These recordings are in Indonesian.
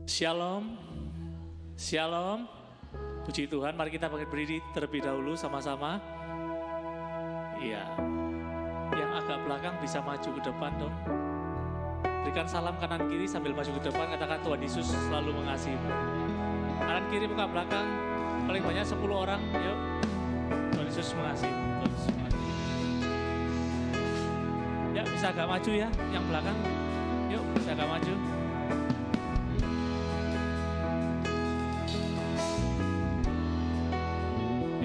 Shalom, Shalom. Puji Tuhan, mari kita berdiri terlebih dahulu sama-sama. Iya, yang agak belakang bisa maju ke depan dong. Berikan salam kanan kiri sambil maju ke depan, katakan Tuhan Yesus selalu mengasihimu. Kanan kiri muka belakang, paling banyak 10 orang, yuk. Tuhan Yesus mengasihimu. Tuhan Yesus mengasihimu. Ya, bisa agak maju ya, yang belakang. Yuk, bisa agak maju.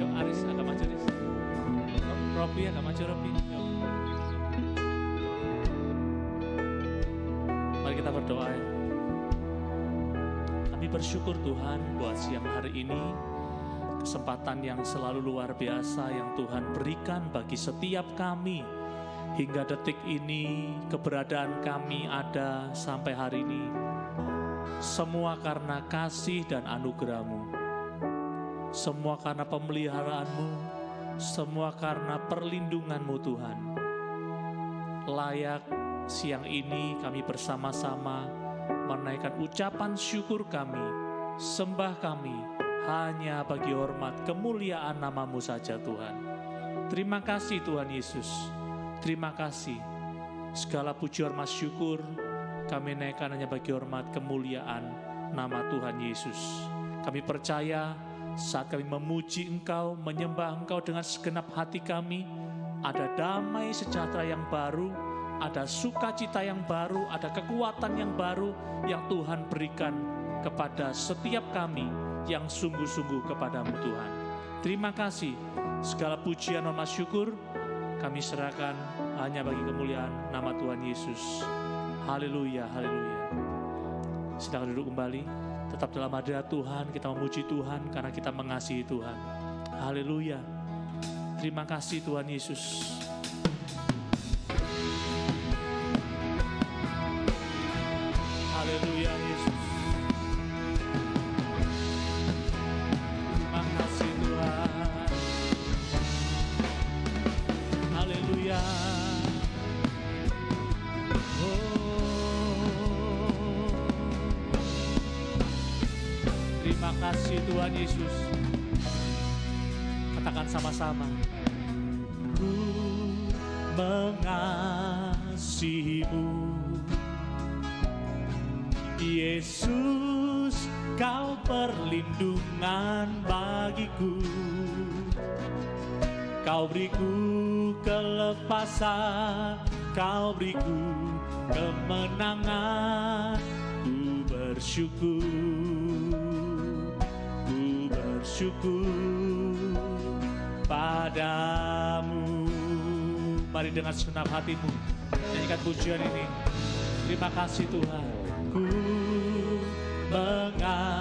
Yuk, Aris agak maju, Aris. Robi agak maju, Robi. Yuk. Mari kita berdoa ya. Kami bersyukur Tuhan buat siang hari ini, kesempatan yang selalu luar biasa yang Tuhan berikan bagi setiap kami. Hingga detik ini keberadaan kami ada sampai hari ini. Semua karena kasih dan anugerah-Mu. Semua karena pemeliharaan-Mu. Semua karena perlindungan-Mu Tuhan. Layak siang ini kami bersama-sama menaikkan ucapan syukur kami, sembah kami hanya bagi hormat kemuliaan nama-Mu saja Tuhan. Terima kasih Tuhan Yesus. Terima kasih. Segala puji hormat syukur kami naikkan hanya bagi hormat kemuliaan nama Tuhan Yesus. Kami percaya saat kami memuji Engkau, menyembah Engkau dengan segenap hati kami, ada damai sejahtera yang baru, ada sukacita yang baru, ada kekuatan yang baru yang Tuhan berikan kepada setiap kami yang sungguh-sungguh kepada-Mu Tuhan. Terima kasih. Segala pujian hormat syukur kami serahkan hanya bagi kemuliaan nama Tuhan Yesus. Haleluya, haleluya. Silakan duduk kembali. Tetap dalam hadirat Tuhan, kita memuji Tuhan karena kita mengasihi Tuhan. Haleluya. Terima kasih Tuhan Yesus. Haleluya Yesus. Terima kasih Tuhan. Haleluya. Terima kasih Tuhan Yesus. Katakan sama-sama. Ku mengasihimu Yesus, Kau perlindungan bagiku. Kau beriku kelepasan, Kau beriku kemenangan. Ku bersyukur, ku bersyukur padamu. Mari dengan segenap hatimu nyanyikan pujian ini. Terima kasih Tuhan. Ku mengasihimu,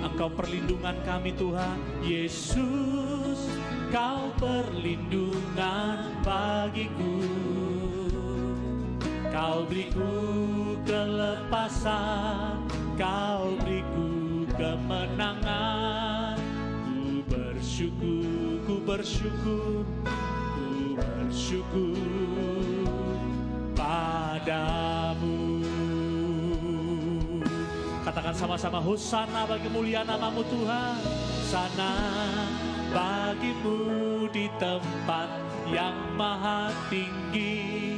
Engkau perlindungan kami Tuhan. Yesus, Kau perlindungan bagiku. Kau beriku kelepasan, Kau beriku kemenangan. Ku bersyukur, ku bersyukur, ku bersyukur padamu. Katakan sama-sama, Hosana bagi mulia nama-Mu Tuhan. Sana bagimu di tempat yang maha tinggi.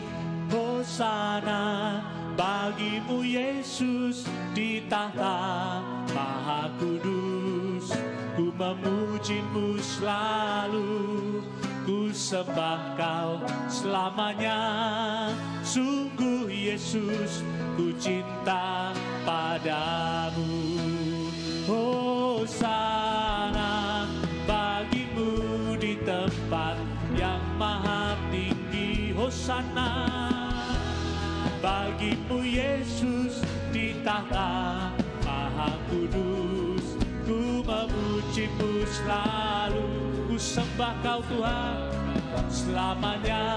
Hosana bagimu Yesus di tahta maha kudus. Ku memuji-Mu selalu, ku sembah Kau selamanya. Sungguh Yesus, ku cinta padamu. Hosana bagimu di tempat yang maha tinggi. Hosana bagimu Yesus di tahta maha kudus. Ku memuji-Mu selalu, ku sembah Kau Tuhan selamanya.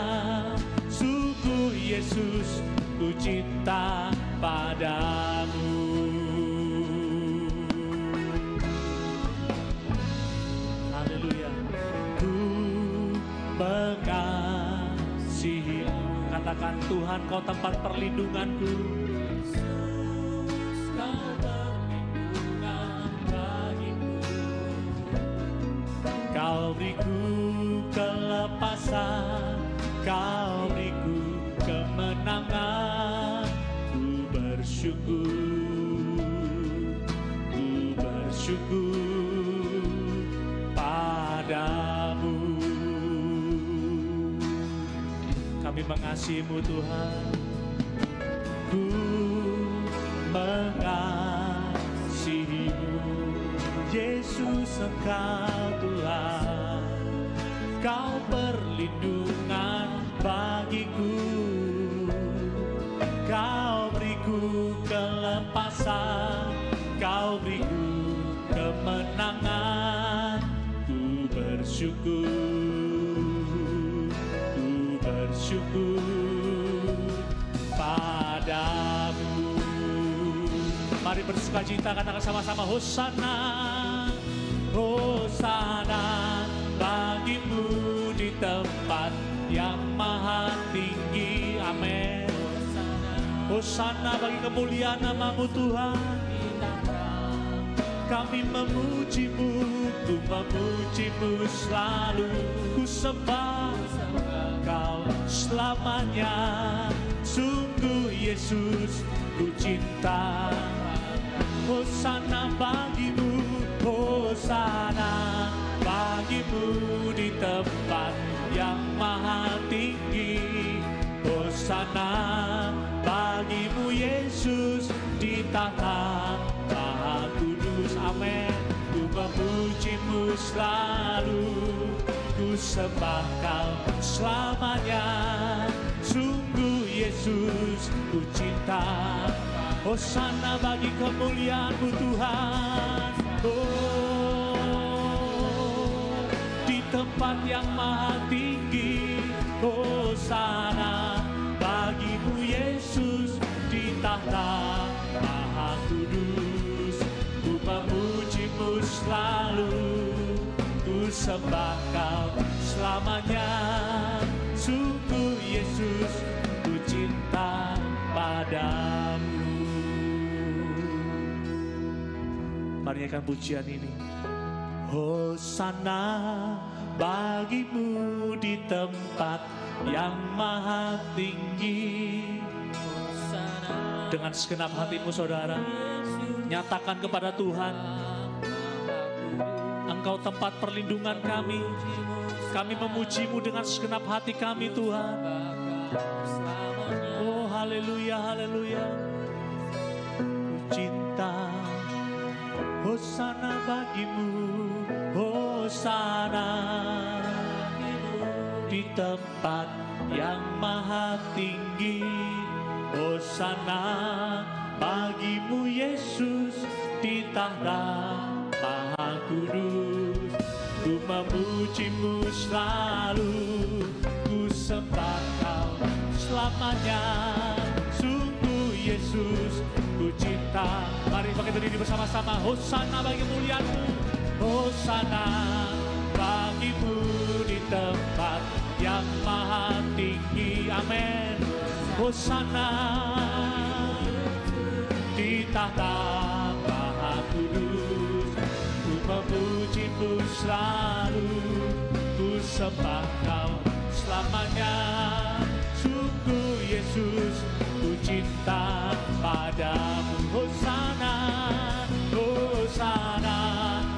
Sungguh Yesus, ku cinta padamu. Haleluya. Ku mengasihimu. Katakan Tuhan, Kau tempat perlindunganku. bersyukur padamu. Kami mengasihi-Mu Tuhan, ku mengasihi-Mu Yesus, Engkau Tuhan, Kau perlindungan bagiku, Kau beriku kelepasan, Kau beriku kemenangan. Ku bersyukur, ku bersyukur padamu. Mari bersukacita, katakan sama-sama, Hosana, Hosana bagimu di tempat yang maha tinggi. Amin. Hosana bagi kemuliaan nama-Mu Tuhan. Kami memuji-Mu, ku memuji-Mu selalu, ku sembah Kau selamanya. Sungguh Yesus, ku cinta. Hosana bagimu, Hosana bagimu di tempat yang maha tinggi. Hosana bagimu Yesus di tahta maha kudus. Amin. Ku memuji-Mu selalu, ku sembah Kau selamanya. Sungguh Yesus, ku cinta. Hosana bagi kemuliaan-Mu Tuhan. Oh, di tempat yang maha tinggi. Hosana bagimu Yesus di tahta maha kudus. Ku memuji-Mu selalu, ku sembah Kau selamanya. Sungguh Yesus, ku cinta padamu. Mari nyanyikan pujian ini. Hosana bagimu di tempat yang maha tinggi. Dengan segenap hatimu saudara, nyatakan kepada Tuhan, Engkau tempat perlindungan kami. Kami memuji-Mu dengan segenap hati kami Tuhan. Oh haleluya, haleluya. Ku cinta. Hosana bagimu, Hosana di tempat yang maha tinggi. Hosana bagimu Yesus di tahta maha kudus. Ku memuji-Mu selalu, ku sembah Kau selamanya. Sungguh Yesus, ku cinta. Mari pakai berdiri bersama-sama. Hosana bagi kemuliaan-Mu, Hosana bagimu di tempat yang maha tinggi. Amin. Hosana di tahta maha kudus. Ku memuji-Mu selalu, ku sembah Kau selamanya. Sungguh Yesus, ku cinta padamu. Hosana, Hosana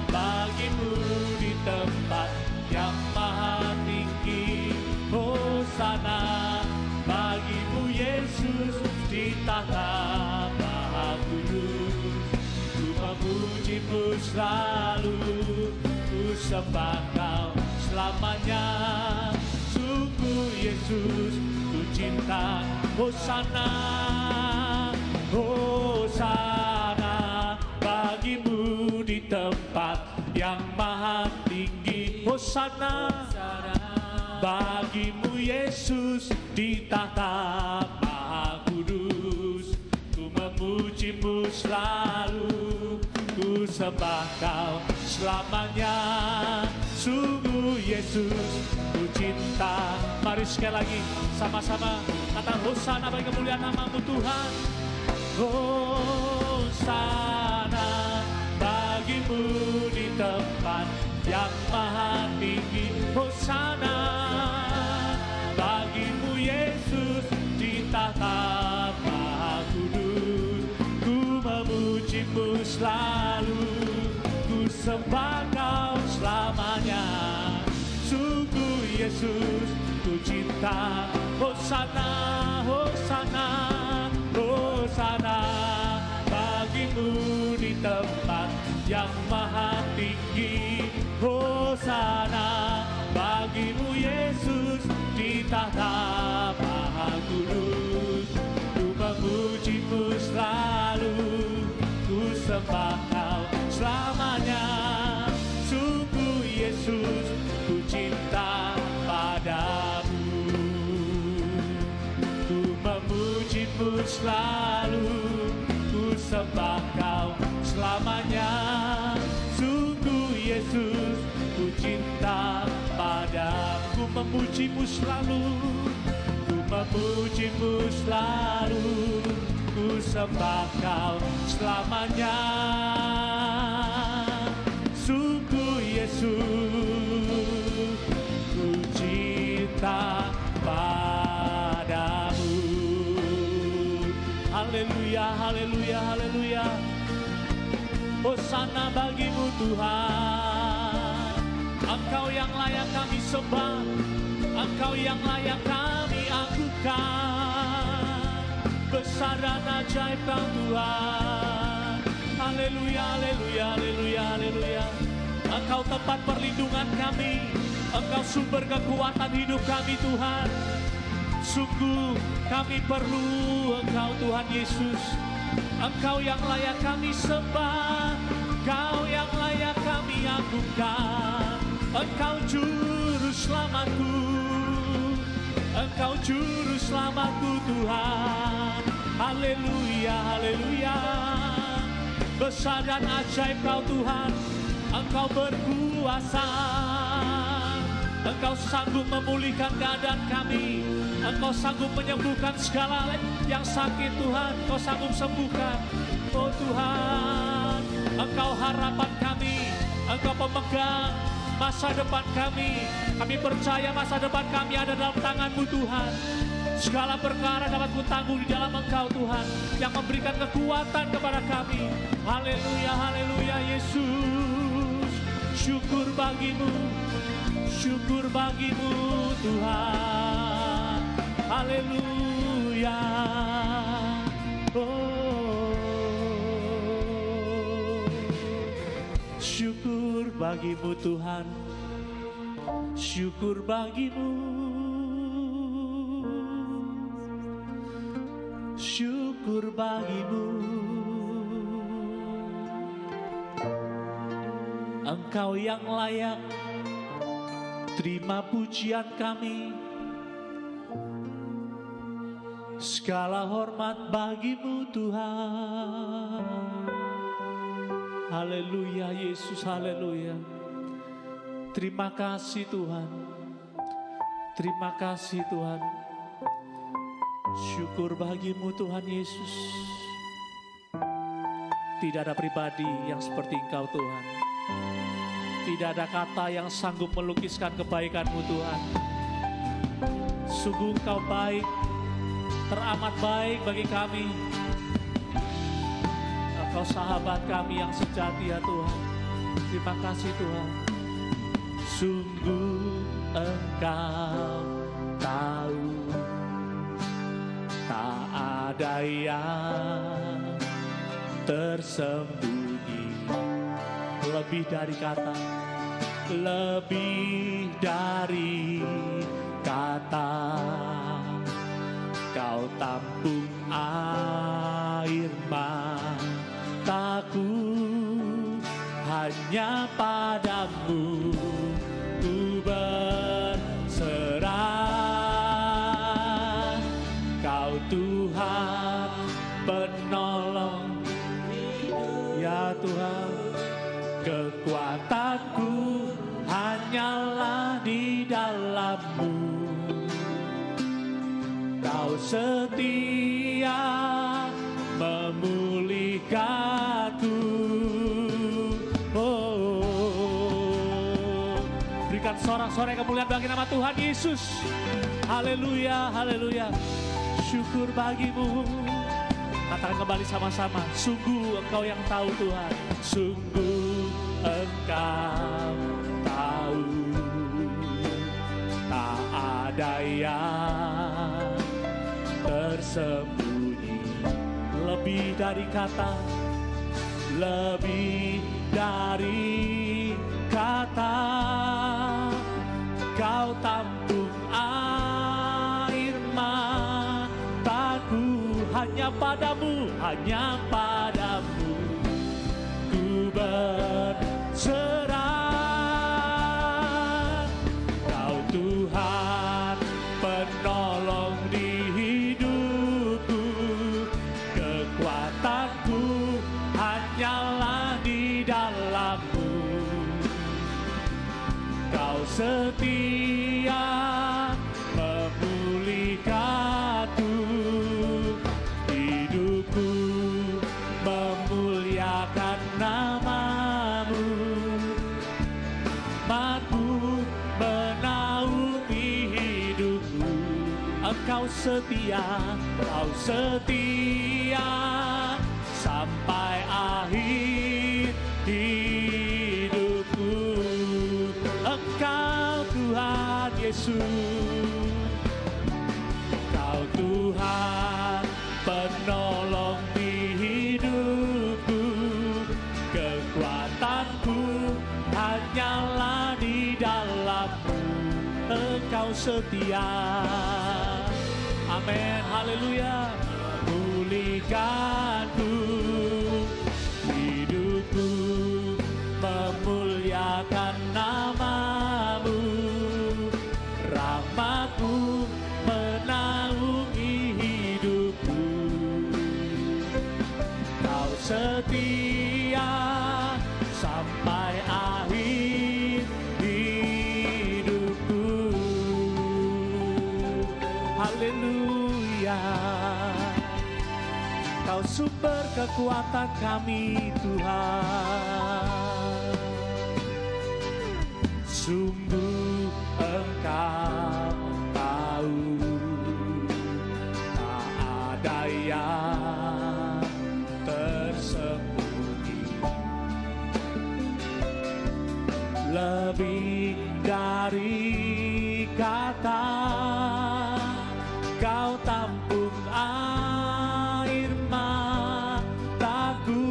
bagimu di tempat yang maha tinggi. Hosana bagimu Yesus di tahta maha kudus. Ku memuji-Mu selalu, ku sembah Kau selamanya. Sungguh Yesus, ku cinta. Hosana, Hosana bagimu di tempat yang maha tinggi. Hosana bagimu Yesus di tahta maha kudus. Ku memuji-Mu selalu, ku sembah Kau selamanya. Sungguh Yesus, ku cinta. Mari sekali lagi sama-sama kata Hosana bagi kemuliaan nama-Mu Tuhan. Hosana bagimu di tempat yang maha tinggi. Hosana bagimu Yesus di tahta maha kudus. Ku memuji-Mu selalu, sembah Kau selamanya. Sungguh Yesus ku cinta. Hosana, Hosana, Hosana bagimu di tempat yang maha tinggi. Hosana bagimu Yesus di tahta maha kudus. Ku memujimu selalu, ku sembah Kau selamanya. Sungguh Yesus ku cinta padamu. Ku memujimu selalu, ku sembah Kau selamanya. Sungguh Yesus ku cinta padamu. Ku memujimu selalu, ku memujimu selalu, ku sembah Kau selamanya. Sungguh Yesus ku cinta padamu. Haleluya, haleluya, haleluya. Hosana bagimu Tuhan. Engkau yang layak kami sembah, Engkau yang layak kami agungkan. Besar dan ajaib Kau Tuhan. Haleluya, haleluya, haleluya, haleluya. Engkau tempat perlindungan kami, Engkau sumber kekuatan hidup kami Tuhan. Sungguh kami perlu Engkau Tuhan Yesus. Engkau yang layak kami sembah, Engkau yang layak kami agungkan. Engkau juru selamatku, Engkau juru selamatku Tuhan. Haleluya, haleluya. Besar dan ajaib Kau Tuhan, Engkau berkuasa. Engkau sanggup memulihkan keadaan kami, Engkau sanggup menyembuhkan segala yang sakit Tuhan. Engkau sanggup sembuhkan. Oh Tuhan, Engkau harapan kami, Engkau pemegang masa depan kami. Kami percaya masa depan kami ada dalam tangan-Mu Tuhan. Segala perkara dapat ku tanggung di dalam Engkau Tuhan, yang memberikan kekuatan kepada kami. Haleluya, haleluya Yesus. Syukur bagimu, syukur bagimu Tuhan. Haleluya. Oh, syukur bagimu Tuhan, syukur bagimu, syukur bagimu. Engkau yang layak terima pujian kami. Segala hormat bagimu Tuhan. Haleluya Yesus, haleluya. Terima kasih Tuhan. Terima kasih Tuhan. Syukur bagimu Tuhan Yesus. Tidak ada pribadi yang seperti Engkau Tuhan. Tidak ada kata yang sanggup melukiskan kebaikan-Mu Tuhan. Sungguh Engkau baik, teramat baik bagi kami. Engkau sahabat kami yang sejati ya Tuhan. Terima kasih Tuhan. Sungguh Engkau tahu, tak ada yang tersembunyi. Lebih dari kata, lebih dari kata. Kau tampung air mataku, hanya padamu ku berserah. Kau Tuhan penolong, ya Tuhan. Kekuatanku hanyalah di dalam-Mu. Kau setia memulihkanku. Oh, berikan sorak-sorai kemuliaan bagi nama Tuhan Yesus. Haleluya, haleluya. Syukur bagimu. Katakan kembali sama-sama. Sungguh Engkau yang tahu Tuhan. Sungguh Engkau tahu, tak ada yang tersembunyi. Lebih dari kata, lebih dari kata, Kau tampung air mataku. Hanya padamu, hanya padamu ku berserah. Kau Tuhan penolong di hidupku, kekuatanku hanyalah di dalam-Mu. Kau setia memulihkanku, hidupku memuliakan nama-Mu. Mataku menaungi hidupku. Engkau setia, Kau setia sampai akhir hidupku. Engkau Tuhan Yesus, Kau Tuhan penolong di hidupku, kekuatanku hanyalah di dalam-Mu. Engkau setia. Amin, haleluya. Pulihkanku, hidupku memuliakan nama-Mu. Rahmat-Mu menaungi hidupku. Kau setia sampai akhir hidupku. Haleluya. Kau sumber kekuatan kami Tuhan. Sungguh Engkau tahu, tak ada yang tersembunyi. Lebih dari kata, Kau tampung air mataku.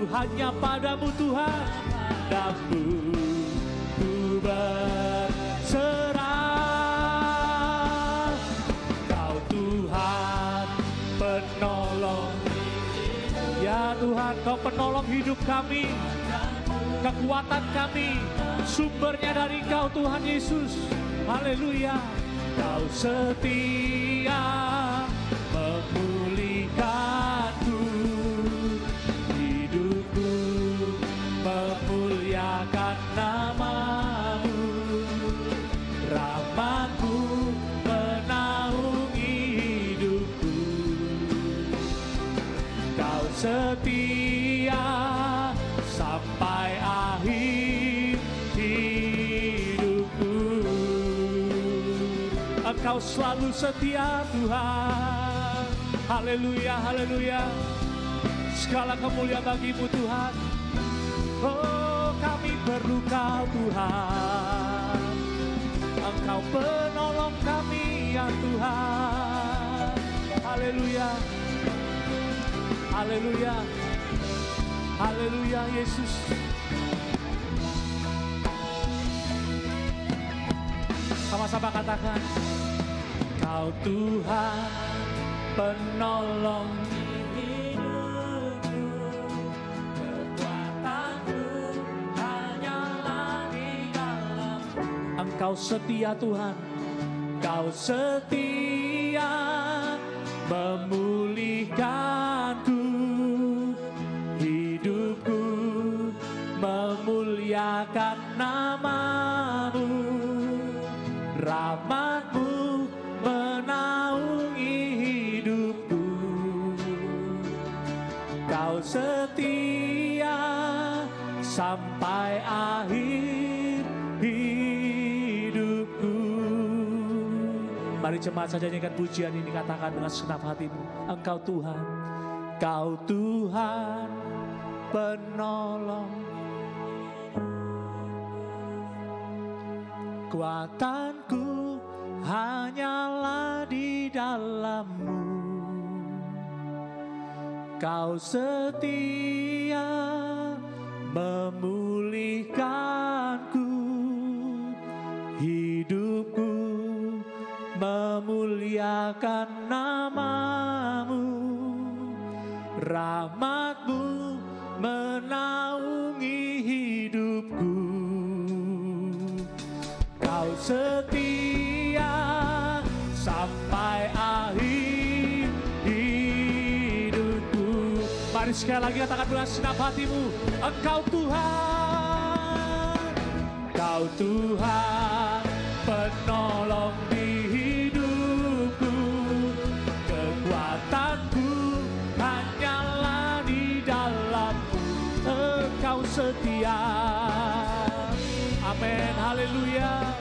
Hanya padamu Tuhan, padamu ku berserah. Kau Tuhan penolong, ya Tuhan, Kau penolong hidup kami, kekuatan kami, sumbernya dari Kau Tuhan Yesus. Haleluya. Kau setia memulihkanku, hidupku memuliakan nama-Mu. Rahmat-Mu menaungi hidupku. Kau setia sampai akhir hidupku. Engkau selalu setia Tuhan. Haleluya, haleluya. Segala kemuliaan bagi-Mu Tuhan. Oh, kami perlu Kau Tuhan. Engkau penolong kami ya Tuhan. Haleluya, haleluya, haleluya Yesus. Sama-sama katakan, Kau Tuhan penolong hidupku, kekuatanku hanyalah di dalam-Mu. Engkau setia Tuhan, Kau setia memulihkanku, hidupku memuliakan nama-Mu. Rahmat-Mu menaungi hidupku. Kau setia sampai akhir hidupku. Mari jemaat saja nyanyikan pujian ini, katakan dengan segenap hatimu. Engkau Tuhan, Kau Tuhan penolong Kekuatanku hanyalah di dalam-Mu. Kau setia memulihkanku, hidupku memuliakan nama-Mu. Rahmat-Mu menaungi hidupku. Kau setia sampai akhir hidupku. Mari sekali lagi katakan dengan segenap hatimu, Engkau Tuhan, Kau Tuhan penolong di hidupku. Kekuatanku hanyalah di dalam-Mu. Engkau setia. Amin, haleluya.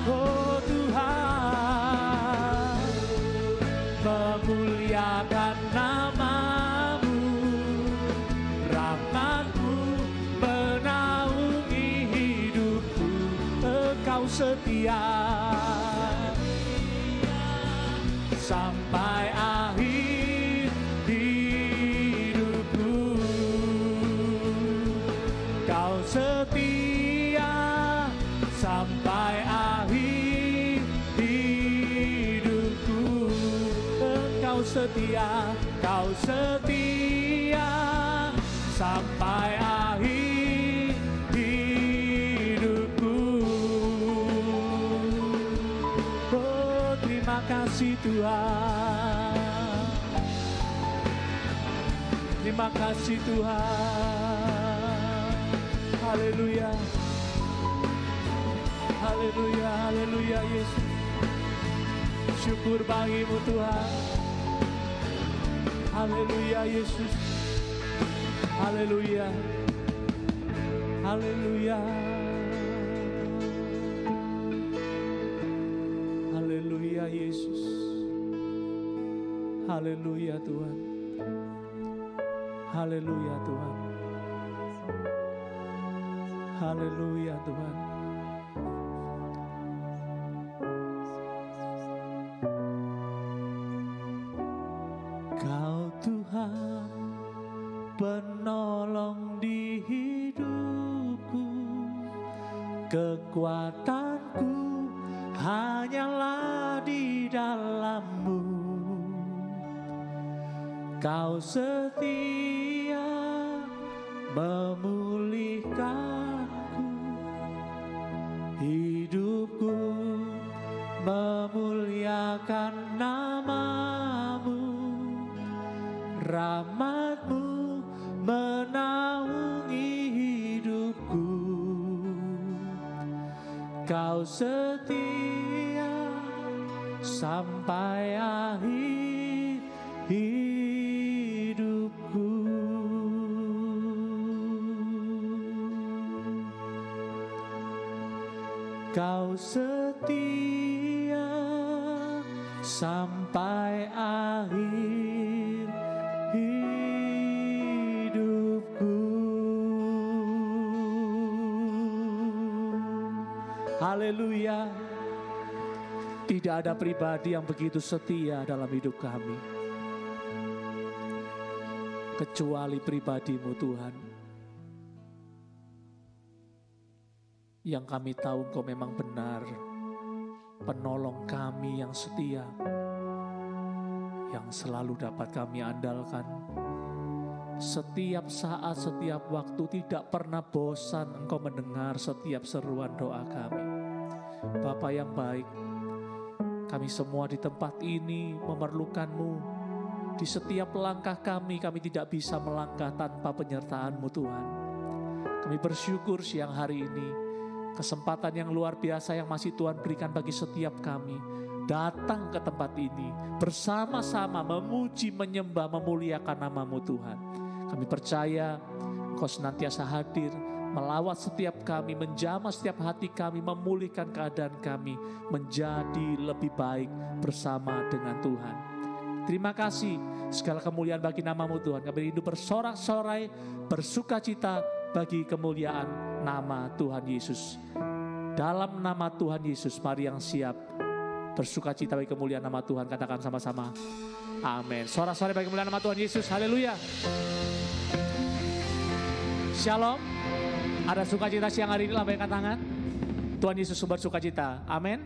Oh Tuhan, memuliakan nama-Mu. Rahmat-Mu menaungi hidupku. Engkau setia sampai akhir hidupku. Kau setia sampai akhir hidupku. Engkau setia, Kau setia sampai akhir hidupku. Oh terima kasih Tuhan, terima kasih Tuhan. Haleluya, haleluya, haleluya Yesus. Syukur bagi-Mu Tuhan. Haleluya Yesus. Haleluya, haleluya, haleluya Yesus. Haleluya Tuhan. Haleluya Tuhan. Haleluya Tuhan. Kau Tuhan penolong di hidupku. Kekuatanku hanyalah di dalam-Mu. Kau setia memulihkanku, hidupku memuliakan nama-Mu. Rahmat-Mu menaungi hidupku. Kau setia sampai akhir hidupku. Kau setia sampai akhir hidupku. Haleluya. Tidak ada pribadi yang begitu setia dalam hidup kami kecuali pribadi-Mu Tuhan. Yang kami tahu Engkau memang benar penolong kami yang setia, yang selalu dapat kami andalkan. Setiap saat, setiap waktu, tidak pernah bosan Engkau mendengar setiap seruan doa kami. Bapa yang baik, kami semua di tempat ini memerlukan-Mu. Di setiap langkah kami tidak bisa melangkah tanpa penyertaan-Mu Tuhan. Kami bersyukur siang hari ini, kesempatan yang luar biasa yang masih Tuhan berikan bagi setiap kami, datang ke tempat ini, bersama-sama memuji, menyembah, memuliakan nama-Mu Tuhan. Kami percaya Engkau senantiasa hadir, melawat setiap kami, menjamah setiap hati kami, memulihkan keadaan kami, menjadi lebih baik bersama dengan Tuhan. Terima kasih, segala kemuliaan bagi nama-Mu Tuhan. Kami hidup bersorak-sorai, bersuka cita bagi kemuliaan nama Tuhan Yesus. Dalam nama Tuhan Yesus, mari yang siap bersuka cita bagi kemuliaan nama Tuhan, katakan sama-sama. Amin. Sorak-sorai bagi kemuliaan nama Tuhan Yesus. Haleluya. Shalom. Ada sukacita siang hari ini, lambaikan tangan. Tuhan Yesus sumber sukacita. Amin.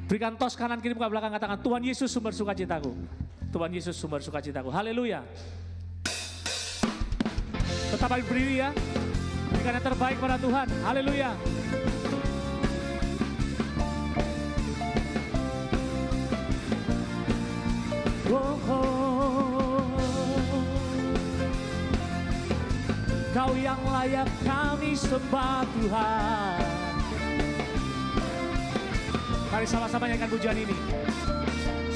Berikan tos kanan kiri buka belakang, katakan Tuhan Yesus sumber sukacitaku. Tuhan Yesus sumber sukacitaku. Haleluya. Tetap berdiri ya. Berikan yang terbaik pada Tuhan. Haleluya. Oh, oh. Kau yang layak kami sembah Tuhan. Mari sama-sama nyanyikan pujian ini.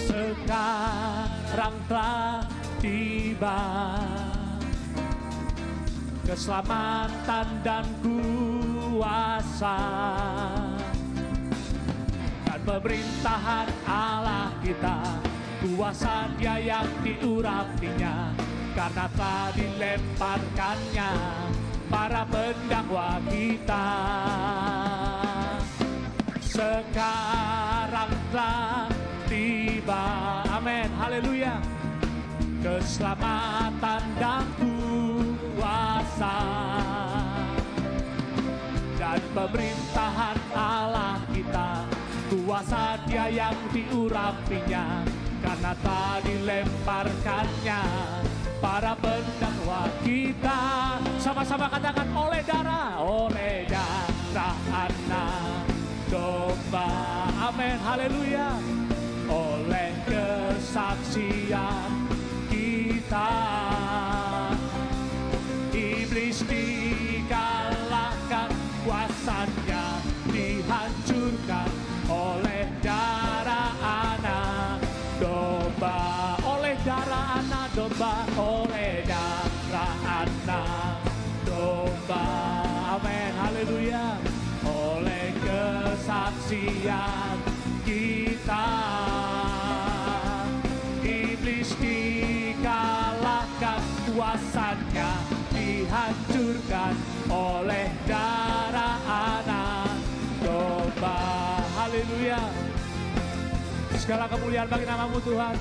Sekarang telah tiba keselamatan dan kuasa dan pemerintahan Allah kita, kuasa Dia yang diurapinya, karena telah dilemparkannya para pendakwa kita. Sekarang telah tiba, amin, haleluya, keselamatan dan kuasa dan pemerintahan Allah kita, kuasa Dia yang diurapinya, karena telah dilemparkannya para pendakwa kita. Sama-sama katakan oleh darah anak domba, amin, haleluya, oleh kesaksian kita, iblis dikalahkan, kuasanya dihancurkan oleh darah anak domba, oleh darah anak domba, oleh darah anak domba, amin, haleluya, oleh kesaksian kita, iblis dikalahkan, kuasanya dihancurkan oleh darah anak domba, haleluya. Segala kemuliaan bagi nama-Mu Tuhan.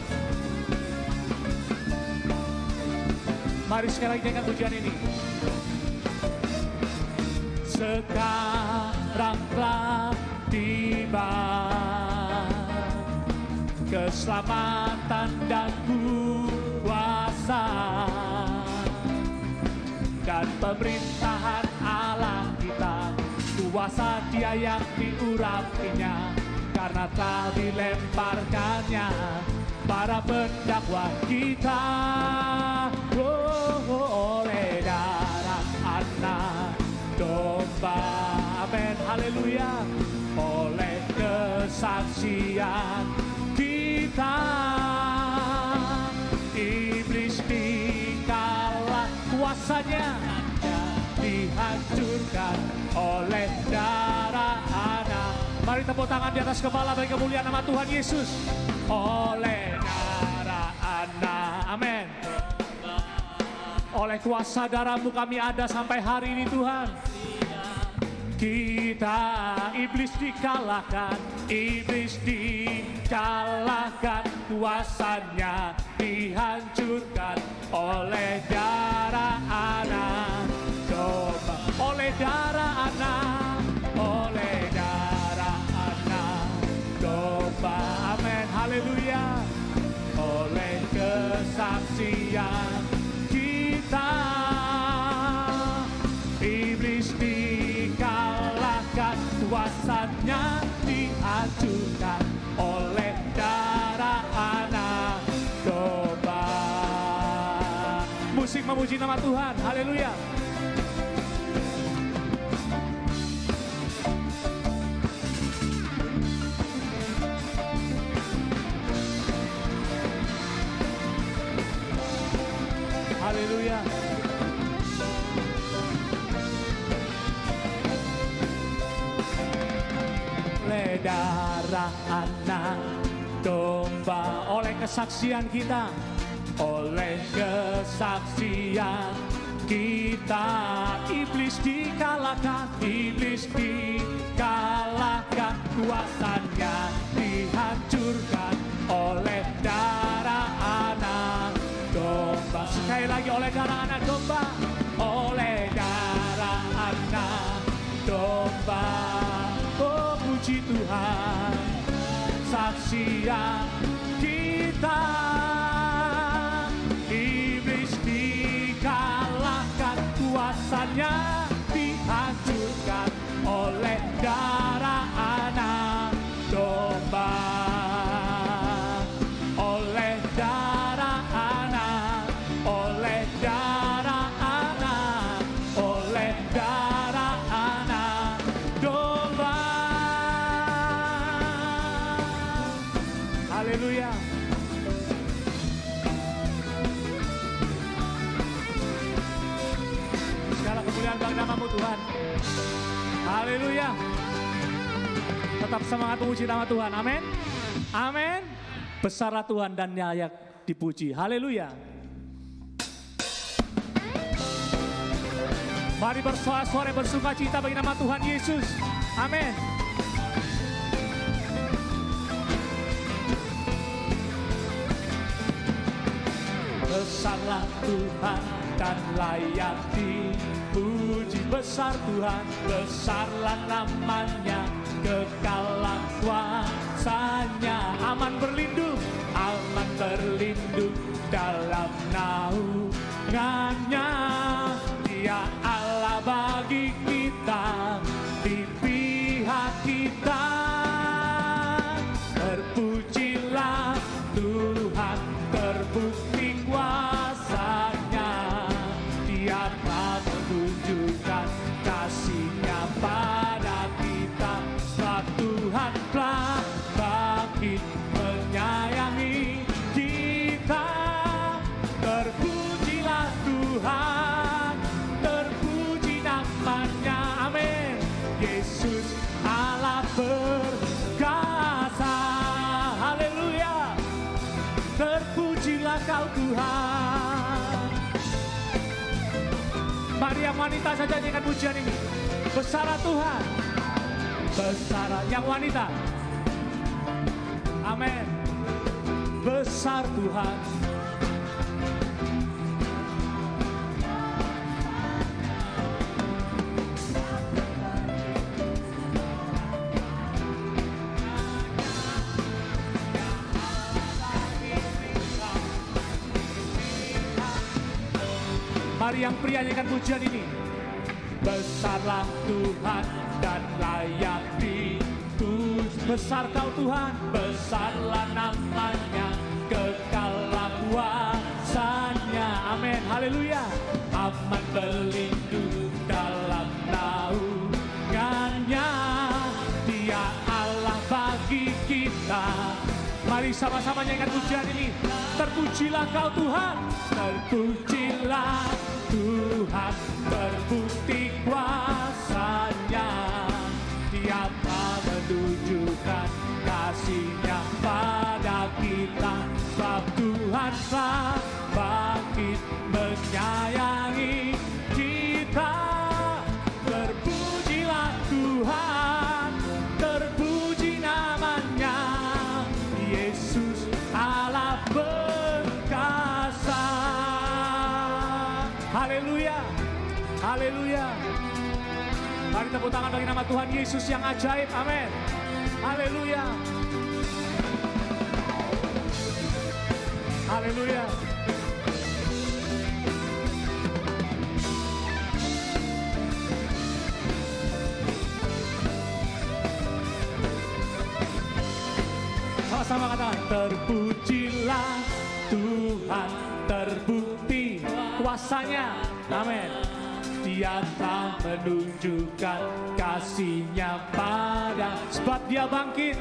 Mari sekali lagi nyanyikan pujian ini. Sekarang telah tiba keselamatan dan kuasa dan pemerintahan Allah kita, kuasa Dia yang diurapinya, karena telah dilemparkannya para pendakwa kita. Oleh darah anak domba, amin, haleluya, oleh kesaksian kita, iblis dikalah, kuasanya dihancurkan oleh darah anak. Mari tepuk tangan di atas kepala bagi kemuliaan nama Tuhan Yesus. Oleh darah anak, amin, oleh kuasa darah-Mu kami ada sampai hari ini Tuhan. Kita, iblis dikalahkan, kuasanya dihancurkan oleh darah anak domba, oleh darah anak, oleh darah anak domba, amin, haleluya, oleh kesaksian kita, iblis dikalahkan, kuasanya dihancurkan oleh darah anak domba. Musik memuji nama Tuhan, haleluya. Haleluya. Oleh darah anak domba, oleh kesaksian kita, oleh kesaksian kita, iblis dikalahkan kuasanya dihancurkan oleh darah anak domba. Sekali lagi, oleh darah anak domba, oleh darah anak domba. Oh puji Tuhan, saksian kita, iblis dikalahkan, kuasanya dihancurkan oleh darah anak domba. Oleh darah anak, oleh darah anak, oleh darah anak domba. Haleluya. Segala kemuliaan bagi nama-Mu Tuhan. Haleluya. Tetap semangat memuji nama Tuhan. Amin. Amin. Besarlah Tuhan dan layak dipuji. Haleluya. Mari bersorak-sorai bersuka cita bagi nama Tuhan Yesus. Amin. Besarlah Tuhan dan layak dipuji. Besar Tuhan, besarlah namanya, kekalah kuasanya. Aman berlindung dalam naungannya. Dia Allah bagi kita, di pihak kita. Terpujilah Tuhan, terbukti kuasanya. Dia telah menunjukkan kasih-Nya pada kita. Sebab Tuhan telah bangkit menyayangi kita. Terpujilah Tuhan, terpuji namanya. Amin. Yesus Allah perkasa. Haleluya. Terpujilah Kau Tuhan. Mari yang wanita saja nyanyikan pujian ini. Besarlah Tuhan, besarlah yang wanita. Amin. Besar Tuhan. Mari yang pria nyanyikan pujian ini. Besarlah Tuhan dan layak dipuji. Besar Kau Tuhan, besarlah namanya, kekalah kuasanya. Amin, haleluya. Aman berlindung dalam naungannya. Dia Allah bagi kita. Mari sama-sama nyanyikan pujian ini. Terpujilah Kau Tuhan, terpujilah Tuhan, terbukti kuasanya. Dia telah menunjukkan kasih-Nya pada kita. Sebab Tuhan telah bangkit menyayangi kita. Terpujilah Tuhan, terpuji namanya. Yesus Allah perkasa. Haleluya, haleluya. Mari tepuk tangan bagi nama Tuhan Yesus yang ajaib. Amin. Haleluya, haleluya. Sama-sama katakan, terpujilah Tuhan, terbukti kuasanya. Amin. Dia telah menunjukkan kasih-Nya pada. Sebab Dia bangkit,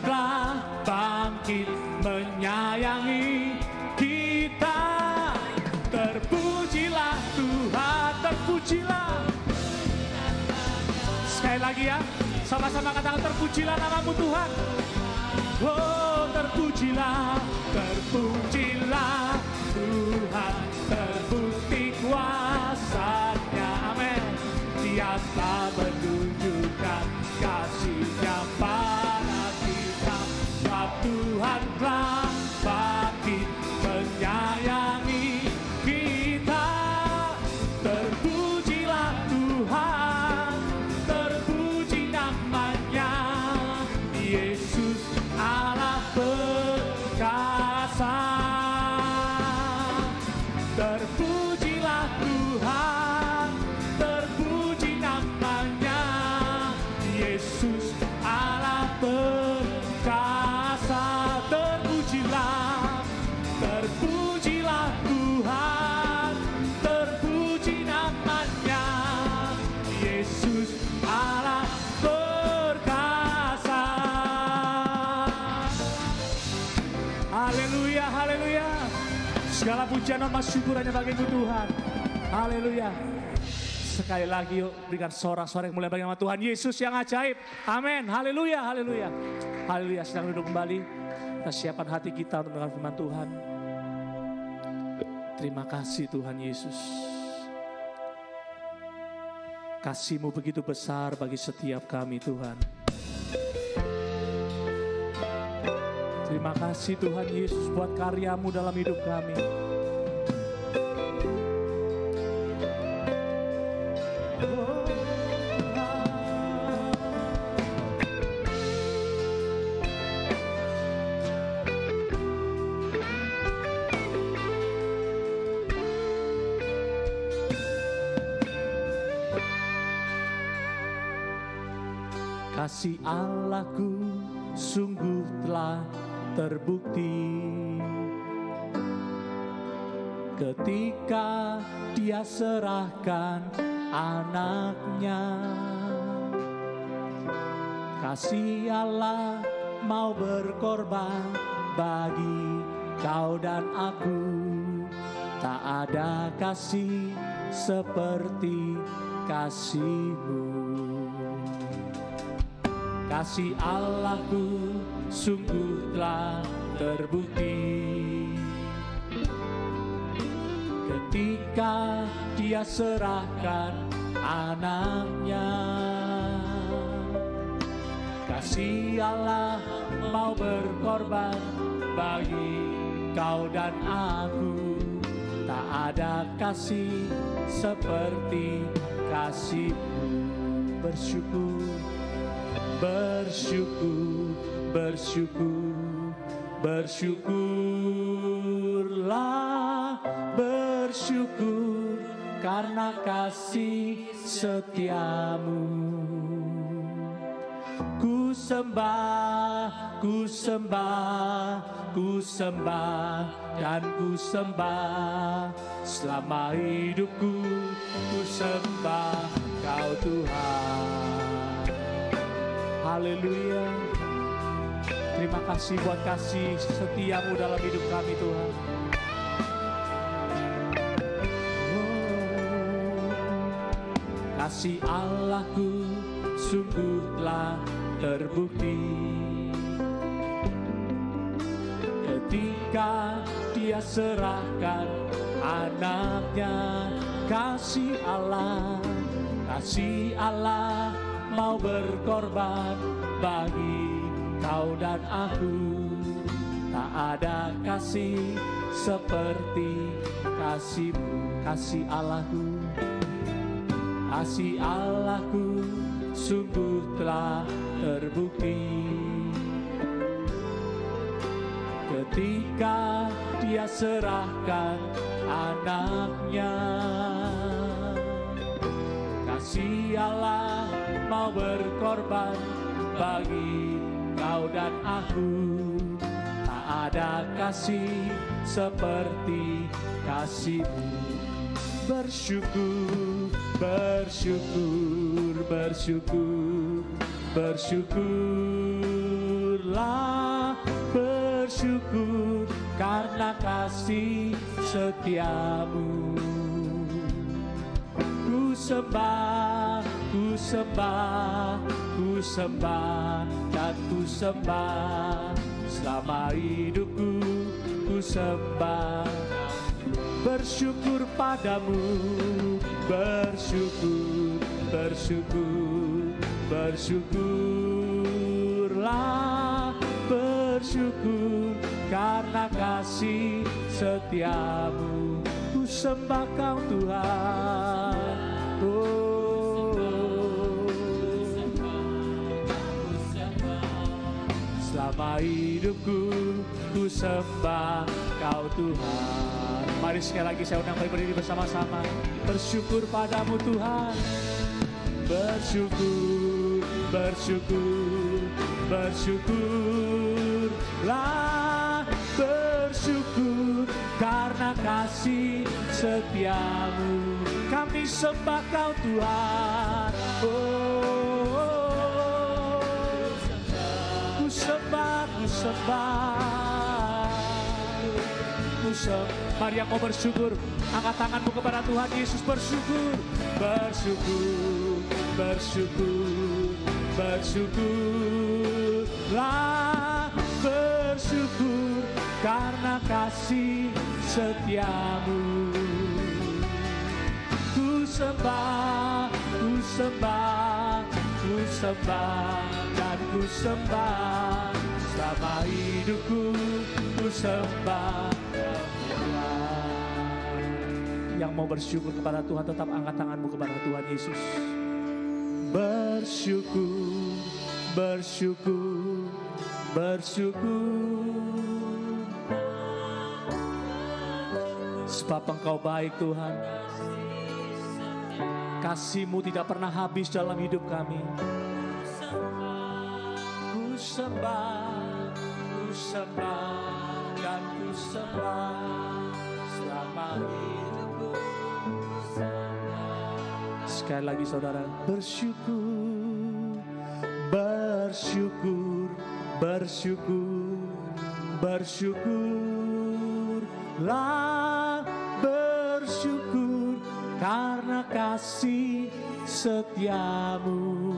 telah bangkit menyayangi kita. Terpujilah Tuhan, terpujilah. Sekali lagi ya, sama-sama katakan, terpujilah nama-Mu Tuhan. Oh, terpujilah, terpujilah Tuhan, terbukti kuasanya. Amin. Dia telah menunjukkan kasih-Nya Tuhan, terpuji namanya. Yesus Allah perkasa, terpujilah, terpujilah Tuhan, terpuji namanya. Yesus Allah perkasa. Haleluya, haleluya. Segala pujian dan syukur hanya bagimu Tuhan. Haleluya. Sekali lagi yuk berikan sorak-sorak yang mulia bagi nama Tuhan Yesus yang ajaib. Amin. Haleluya, haleluya. Haleluya. Sedang duduk kembali. Kita siapkan hati kita untuk mendengar firman Tuhan. Terima kasih Tuhan Yesus. Kasih-Mu begitu besar bagi setiap kami Tuhan. Terima kasih Tuhan Yesus buat karya-Mu dalam hidup kami. Kasih Allahku sungguh telah terbukti ketika Dia serahkan anaknya. Kasih Allah mau berkorban bagi kau dan aku. Tak ada kasih seperti kasih-Mu. Kasih Allahku sungguh telah terbukti ketika Dia serahkan anaknya. Kasih Allah mau berkorban bagi kau dan aku. Tak ada kasih seperti kasih-Mu. Bersyukur, bersyukur, bersyukur, bersyukurlah, bersyukur karena kasih setia-Mu. Ku sembah, ku sembah, ku sembah dan ku sembah selama hidupku. Ku sembah Kau Tuhan. Haleluya. Terima kasih buat kasih setia-Mu dalam hidup kami Tuhan. Kasih Allahku sungguh telah terbukti ketika Dia serahkan anaknya. Kasih Allah, kasih Allah mau berkorban bagi kau dan aku. Tak ada kasih seperti kasih-Mu. Kasih Allahku, kasih Allahku sungguh telah terbukti ketika Dia serahkan anaknya. Kasih Allah mau berkorban bagi kau dan aku. Tak ada kasih seperti kasih-Mu. Bersyukur, bersyukur, bersyukur, bersyukurlah, bersyukur karena kasih setia-Mu. Ku sembah, ku sembah, ku sembah dan ku sembah selama hidupku. Ku sembah, bersyukur padamu, bersyukur, bersyukur, bersyukurlah, bersyukur karena kasih setia-Mu. Ku sembah Kau Tuhan. Selama hidupku ku sembah Kau Tuhan. Mari sekali lagi saya undang berdiri bersama-sama. Bersyukur padamu Tuhan. Bersyukur, bersyukur, bersyukurlah. Bersyukur karena kasih setiamu. Kami sembah Kau Tuhan. Ku sembah, ku sembah. Mari yang mau bersyukur, angkat tanganmu kepada Tuhan Yesus. Bersyukur, bersyukur, bersyukur, bersyukurlah. Bersyukur karena kasih setiamu. Ku sembah, ku sembah, ku sembah, dan ku sembah selama hidupku. Ku sembah. Yang mau bersyukur kepada Tuhan, tetap angkat tanganmu kepada Tuhan Yesus. Bersyukur, bersyukur, bersyukur. Sebab Engkau baik Tuhan. Kasih-Mu tidak pernah habis dalam hidup kami. Ku sembah, ku sembah, dan ku sembah selama hidupku. Sekali lagi saudara, bersyukur, bersyukur, bersyukur, bersyukurlah. Bersyukur karena kasih setiamu.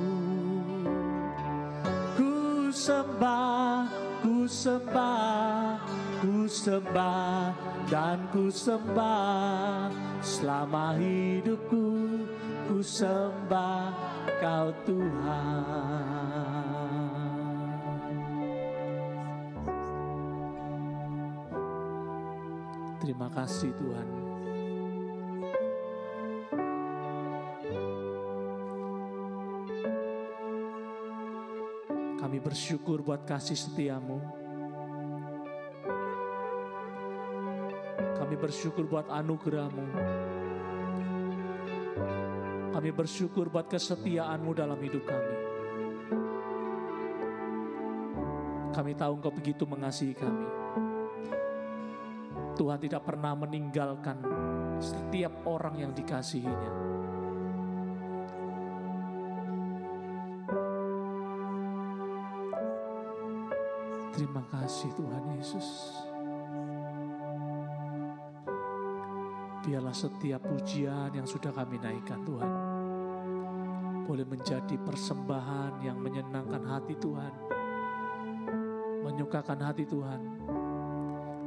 Ku sembah, ku sembah, ku sembah, dan ku sembah selama hidupku. Ku sembah Kau Tuhan. Terima kasih Tuhan. Kami bersyukur buat kasih setiamu. Kami bersyukur buat anugerah-Mu. Kami bersyukur buat kesetiaan-Mu dalam hidup kami. Kami tahu Engkau begitu mengasihi kami. Tuhan tidak pernah meninggalkan setiap orang yang dikasihinya. Terima kasih Tuhan Yesus. Biarlah setiap pujian yang sudah kami naikkan Tuhan boleh menjadi persembahan yang menyenangkan hati Tuhan, menyukakan hati Tuhan.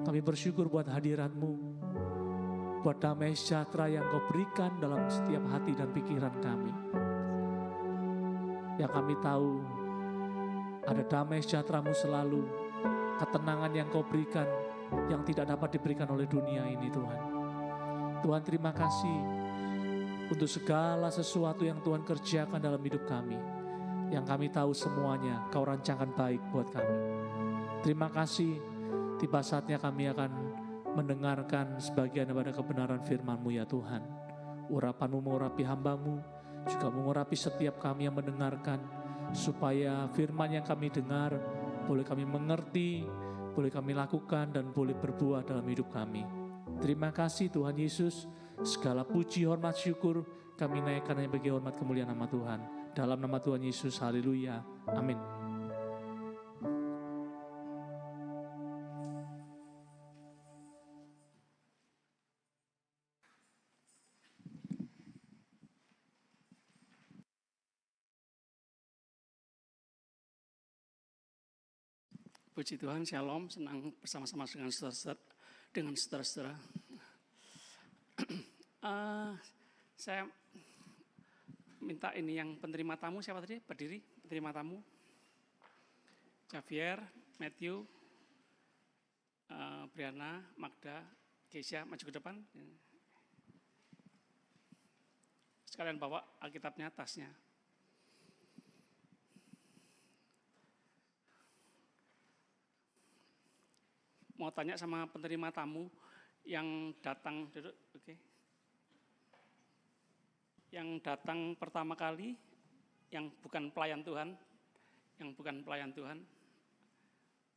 Kami bersyukur buat hadirat-Mu, buat damai sejahtera yang Kau berikan dalam setiap hati dan pikiran kami. Yang kami tahu ada damai sejahtera-Mu selalu, ketenangan yang Kau berikan yang tidak dapat diberikan oleh dunia ini Tuhan. Tuhan terima kasih untuk segala sesuatu yang Tuhan kerjakan dalam hidup kami. Yang kami tahu semuanya Kau rancangkan baik buat kami. Terima kasih, tiba saatnya kami akan mendengarkan sebagian daripada kebenaran firman-Mu ya Tuhan. Urapan-Mu mengurapi hamba-Mu, juga mengurapi setiap kami yang mendengarkan, supaya firman yang kami dengar boleh kami mengerti, boleh kami lakukan, dan boleh berbuah dalam hidup kami. Terima kasih Tuhan Yesus, segala puji, hormat, syukur kami naikkan hanya bagi hormat kemuliaan nama Tuhan. Dalam nama Tuhan Yesus, haleluya, amin. Puji Tuhan, shalom, senang bersama-sama dengan saudara-saudara. Saya minta ini yang penerima tamu, siapa tadi? Berdiri, penerima tamu. Javier, Matthew, Briana, Magda, Keisha, maju ke depan. Sekalian bawa Alkitabnya, tasnya. Mau tanya sama penerima tamu Yang datang, duduk, oke. Yang datang pertama kali, yang bukan pelayan Tuhan,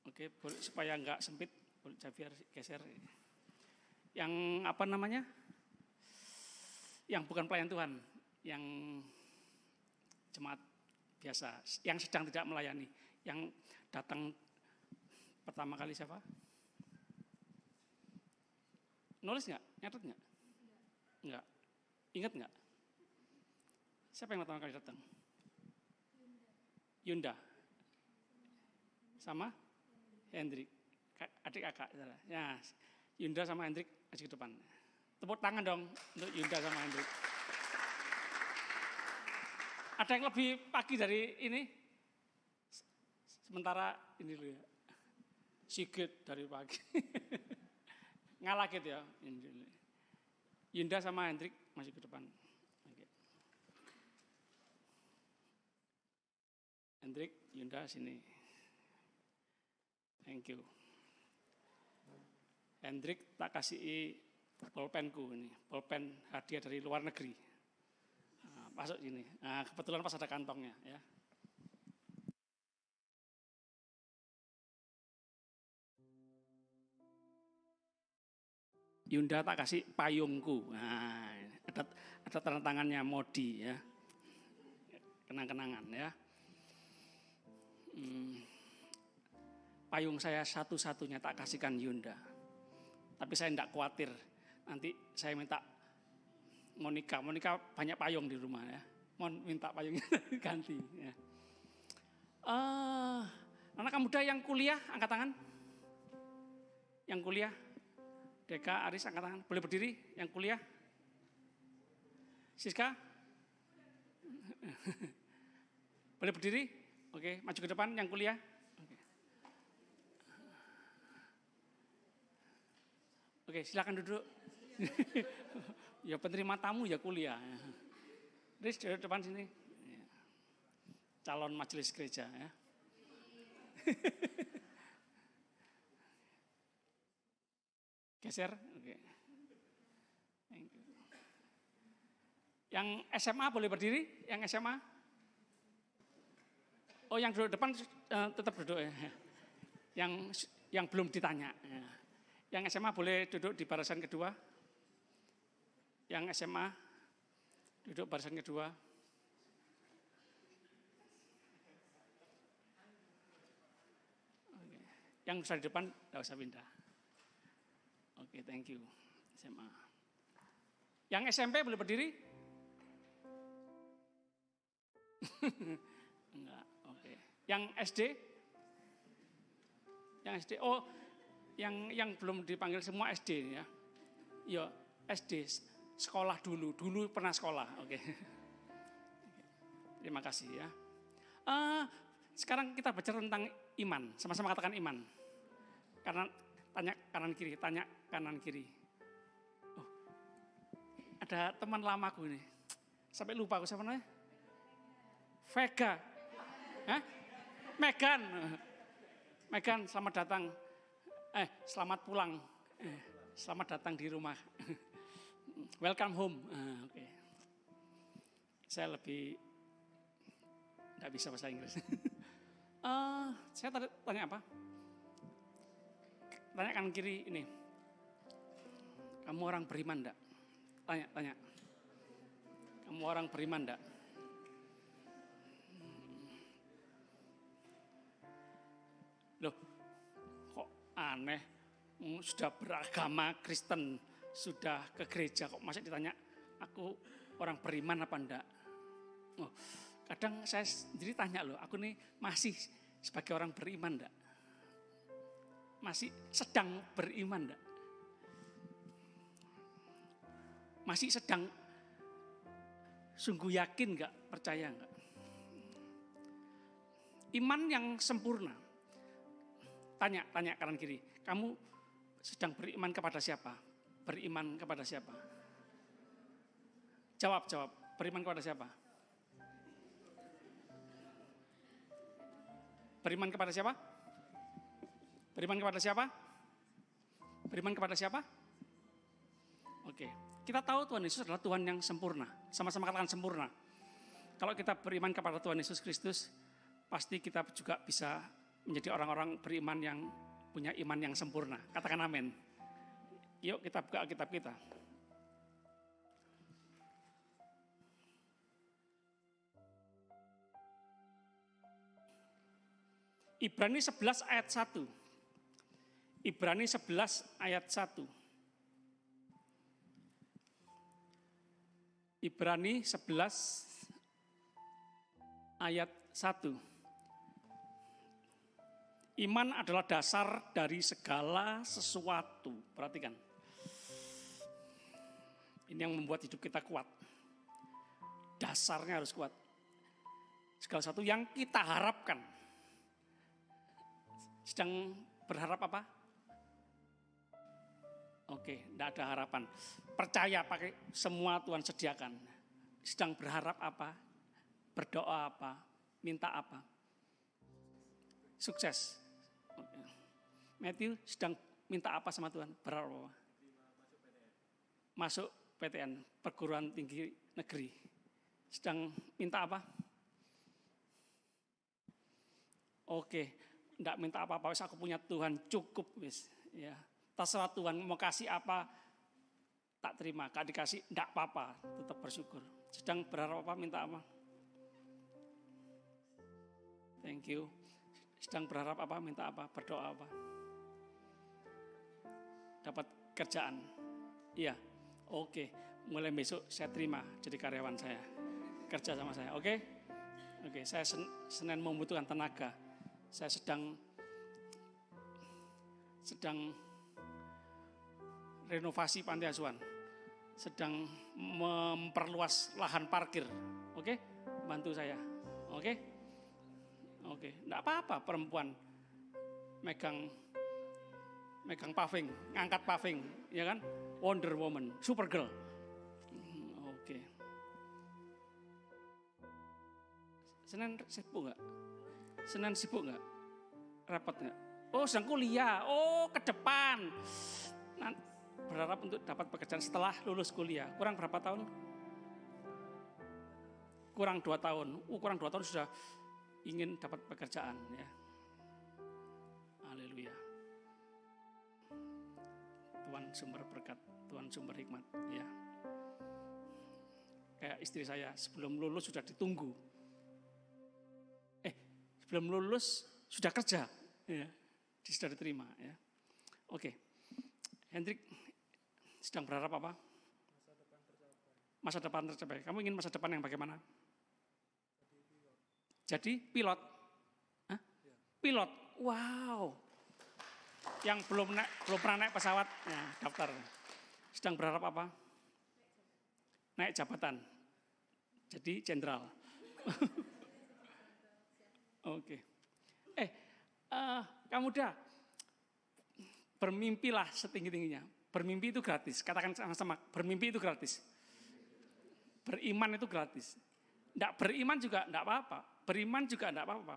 oke, supaya nggak sempit, biar geser. Yang apa namanya? Yang bukan pelayan Tuhan, yang jemaat biasa, yang sedang tidak melayani, yang datang pertama kali siapa? Nulis nggak? Nyatet nggak? Nggak. Ingat nggak? Siapa yang pertama kali datang? Yunda. Sama Hendrik. Adik kakak. Ya, Yunda sama Hendrik maju ke depan. Tepuk tangan dong untuk Yunda sama Hendrik. Ada yang lebih pagi dari ini? Sementara ini dulu ya. Sigit dari pagi. Ngalah gitu ya. Yunda sama Hendrik masih ke depan. Oke. Hendrik, Yunda sini. Thank you. Hendrik tak kasih pulpenku ini. Pulpen hadiah dari luar negeri. Nah, masuk sini. Nah, kebetulan pas ada kantongnya ya. Yunda tak kasih payungku. Nah, ada tanda tangannya Modi ya. Kenang-kenangan ya. Payung saya satu-satunya tak kasihkan Yunda. Tapi saya tidak khawatir. Nanti saya minta Monica banyak payung di rumah ya. Minta payungnya ganti ya. Anak muda yang kuliah angkat tangan. Yang kuliah. Deka, Aris, angkat tangan. Boleh berdiri yang kuliah? Siska? Boleh berdiri? Oke, maju ke depan yang kuliah. Oke, silakan duduk. Ya penerima tamu ya kuliah. Aris, di depan sini. Calon majelis gereja ya. Geser, oke. Thank you. Yang SMA boleh berdiri? Yang SMA? Oh, yang duduk depan tetap duduk ya. Yang belum ditanya. Ya. Yang SMA boleh duduk di barisan kedua. Yang SMA duduk barisan kedua. Oke. Yang sudah di depan tidak usah pindah. Oke, thank you. SMA. Yang SMP boleh berdiri? Enggak, oke. Yang SD? Yang SD, oh, yang belum dipanggil semua SD ya. Ya, SD, sekolah dulu pernah sekolah, oke. Terima kasih ya. Sekarang kita bicara tentang iman, sama-sama katakan iman. Karena tanya kanan kiri. Oh, ada teman lamaku ini. Sampai lupa aku siapa namanya? Vega. Hah? Megan, selamat datang. Selamat pulang. Selamat datang di rumah. Welcome home. Oke. Saya lebih tidak bisa bahasa Inggris. Saya tanya apa? Tanya kanan kiri ini. Kamu orang beriman enggak? Tanya. Kamu orang beriman enggak? Loh, kok aneh? Sudah beragama Kristen, sudah ke gereja, kok masih ditanya, aku orang beriman apa enggak? Oh, kadang saya sendiri tanya loh, aku nih masih sebagai orang beriman enggak? Masih sedang beriman enggak? Masih sedang sungguh yakin enggak, percaya enggak? Iman yang sempurna. Tanya kanan kiri, kamu sedang beriman kepada siapa? Beriman kepada siapa? Jawab, beriman kepada siapa? Beriman kepada siapa? Beriman kepada siapa? Beriman kepada siapa? Oke. Kita tahu Tuhan Yesus adalah Tuhan yang sempurna. Sama-sama katakan sempurna. Kalau kita beriman kepada Tuhan Yesus Kristus, pasti kita juga bisa menjadi orang-orang beriman yang punya iman yang sempurna. Katakan amin. Yuk kita buka Alkitab kita. Ibrani 11 ayat 1. Ibrani 11 ayat 1. Ibrani 11 ayat 1. Iman adalah dasar dari segala sesuatu. Perhatikan. Ini yang membuat hidup kita kuat. Dasarnya harus kuat. Segala sesuatu yang kita harapkan. Sedang berharap apa? Oke, tidak ada harapan. Percaya pakai semua Tuhan sediakan. Sedang berharap apa? Berdoa apa? Minta apa? Sukses. Matthew sedang minta apa sama Tuhan? Berharap apa? Masuk PTN, perguruan tinggi negeri. Sedang minta apa? Oke. Tidak minta apa-apa, wis aku punya Tuhan cukup wis. Ya, terserah Tuhan mau kasih apa tak terima, kalau dikasih tidak apa-apa, tetap bersyukur. Sedang berharap apa, minta apa? Thank you. Sedang berharap apa, minta apa, berdoa apa? Dapat kerjaan. Iya. Oke, mulai besok saya terima jadi karyawan saya. Kerja sama saya, oke? Oke, saya Senin membutuhkan tenaga. Saya sedang renovasi panti asuhan, sedang memperluas lahan parkir, oke? Bantu saya, oke? Oke, enggak apa-apa perempuan megang paving, ngangkat paving, ya kan? Wonder Woman, Supergirl, oke. Senin sibuk nggak? Senin sibuk nggak? Repot nggak? Oh sedang kuliah, oh ke depan. Nah, berharap untuk dapat pekerjaan setelah lulus kuliah. Kurang berapa tahun? Kurang 2 tahun. Kurang 2 tahun sudah ingin dapat pekerjaan. Ya. Haleluya. Tuhan sumber berkat, Tuhan sumber hikmat. Ya. Kayak istri saya sebelum lulus sudah ditunggu. Belum lulus sudah kerja, ya, sudah diterima. Ya. Oke, Hendrik sedang berharap apa? Masa depan tercapai. Kamu ingin masa depan yang bagaimana? Jadi pilot. Hah? Pilot. Wow. Yang belum pernah naik pesawat, ya, daftar. Sedang berharap apa? Naik jabatan. Jadi jenderal. Oke. Kamu udah bermimpilah setinggi-tingginya. Bermimpi itu gratis. Katakan sama-sama, bermimpi itu gratis. Beriman itu gratis. Tidak beriman juga tidak apa-apa. Beriman juga tidak apa-apa.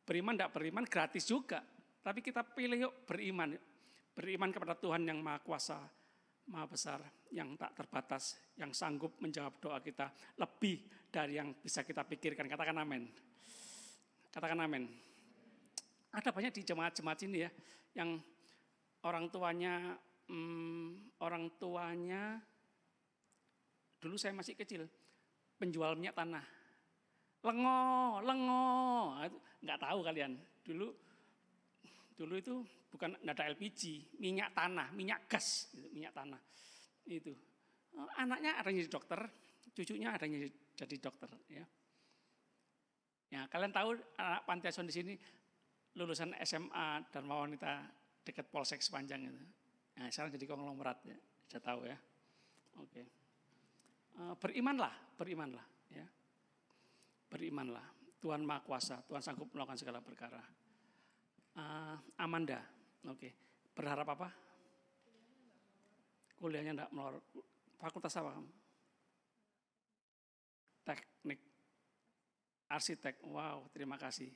Beriman tidak beriman gratis juga. Tapi kita pilih yuk beriman. Beriman kepada Tuhan yang Maha Kuasa, Maha Besar, yang tak terbatas, yang sanggup menjawab doa kita lebih dari yang bisa kita pikirkan. Katakan amin. Katakan amin. Ada banyak di jemaat-jemaat ini ya, yang orang tuanya dulu saya masih kecil, penjual minyak tanah. Lengo, nggak tahu kalian. Dulu itu bukan ada LPG, minyak tanah, minyak gas, minyak tanah itu. Anaknya ada yang jadi dokter, cucunya ada yang jadi dokter. Ya, kalian tahu anak panti asuhan di sini lulusan SMA Dharma Wanita dekat Polsek Sepanjang itu. Nah, sekarang jadi konglomerat ya, sudah tahu ya. Oke. Berimanlah, ya. Berimanlah. Tuhan Maha Kuasa, Tuhan sanggup melakukan segala perkara. Amanda, oke. Berharap apa? Kuliahnya enggak melorot. Fakultas apa kamu? Teknik. Arsitek, wow, terima kasih.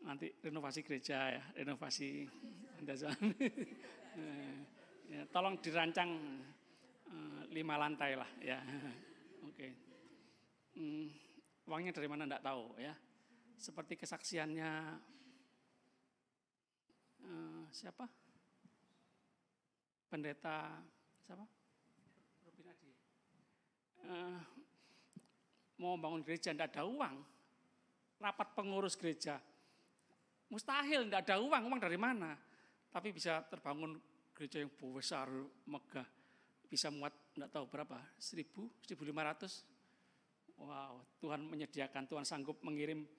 Nanti renovasi gereja ya, renovasi ya, tolong dirancang 5 lantai lah ya. Oke. Uangnya dari mana enggak tahu ya. Seperti kesaksiannya siapa? Pendeta siapa? Robin Adi. Mau bangun gereja enggak ada uang. Rapat pengurus gereja. Mustahil enggak ada uang dari mana? Tapi bisa terbangun gereja yang besar, megah. Bisa muat enggak tahu berapa? 1.000, 1.500. Wow, Tuhan menyediakan, Tuhan sanggup mengirim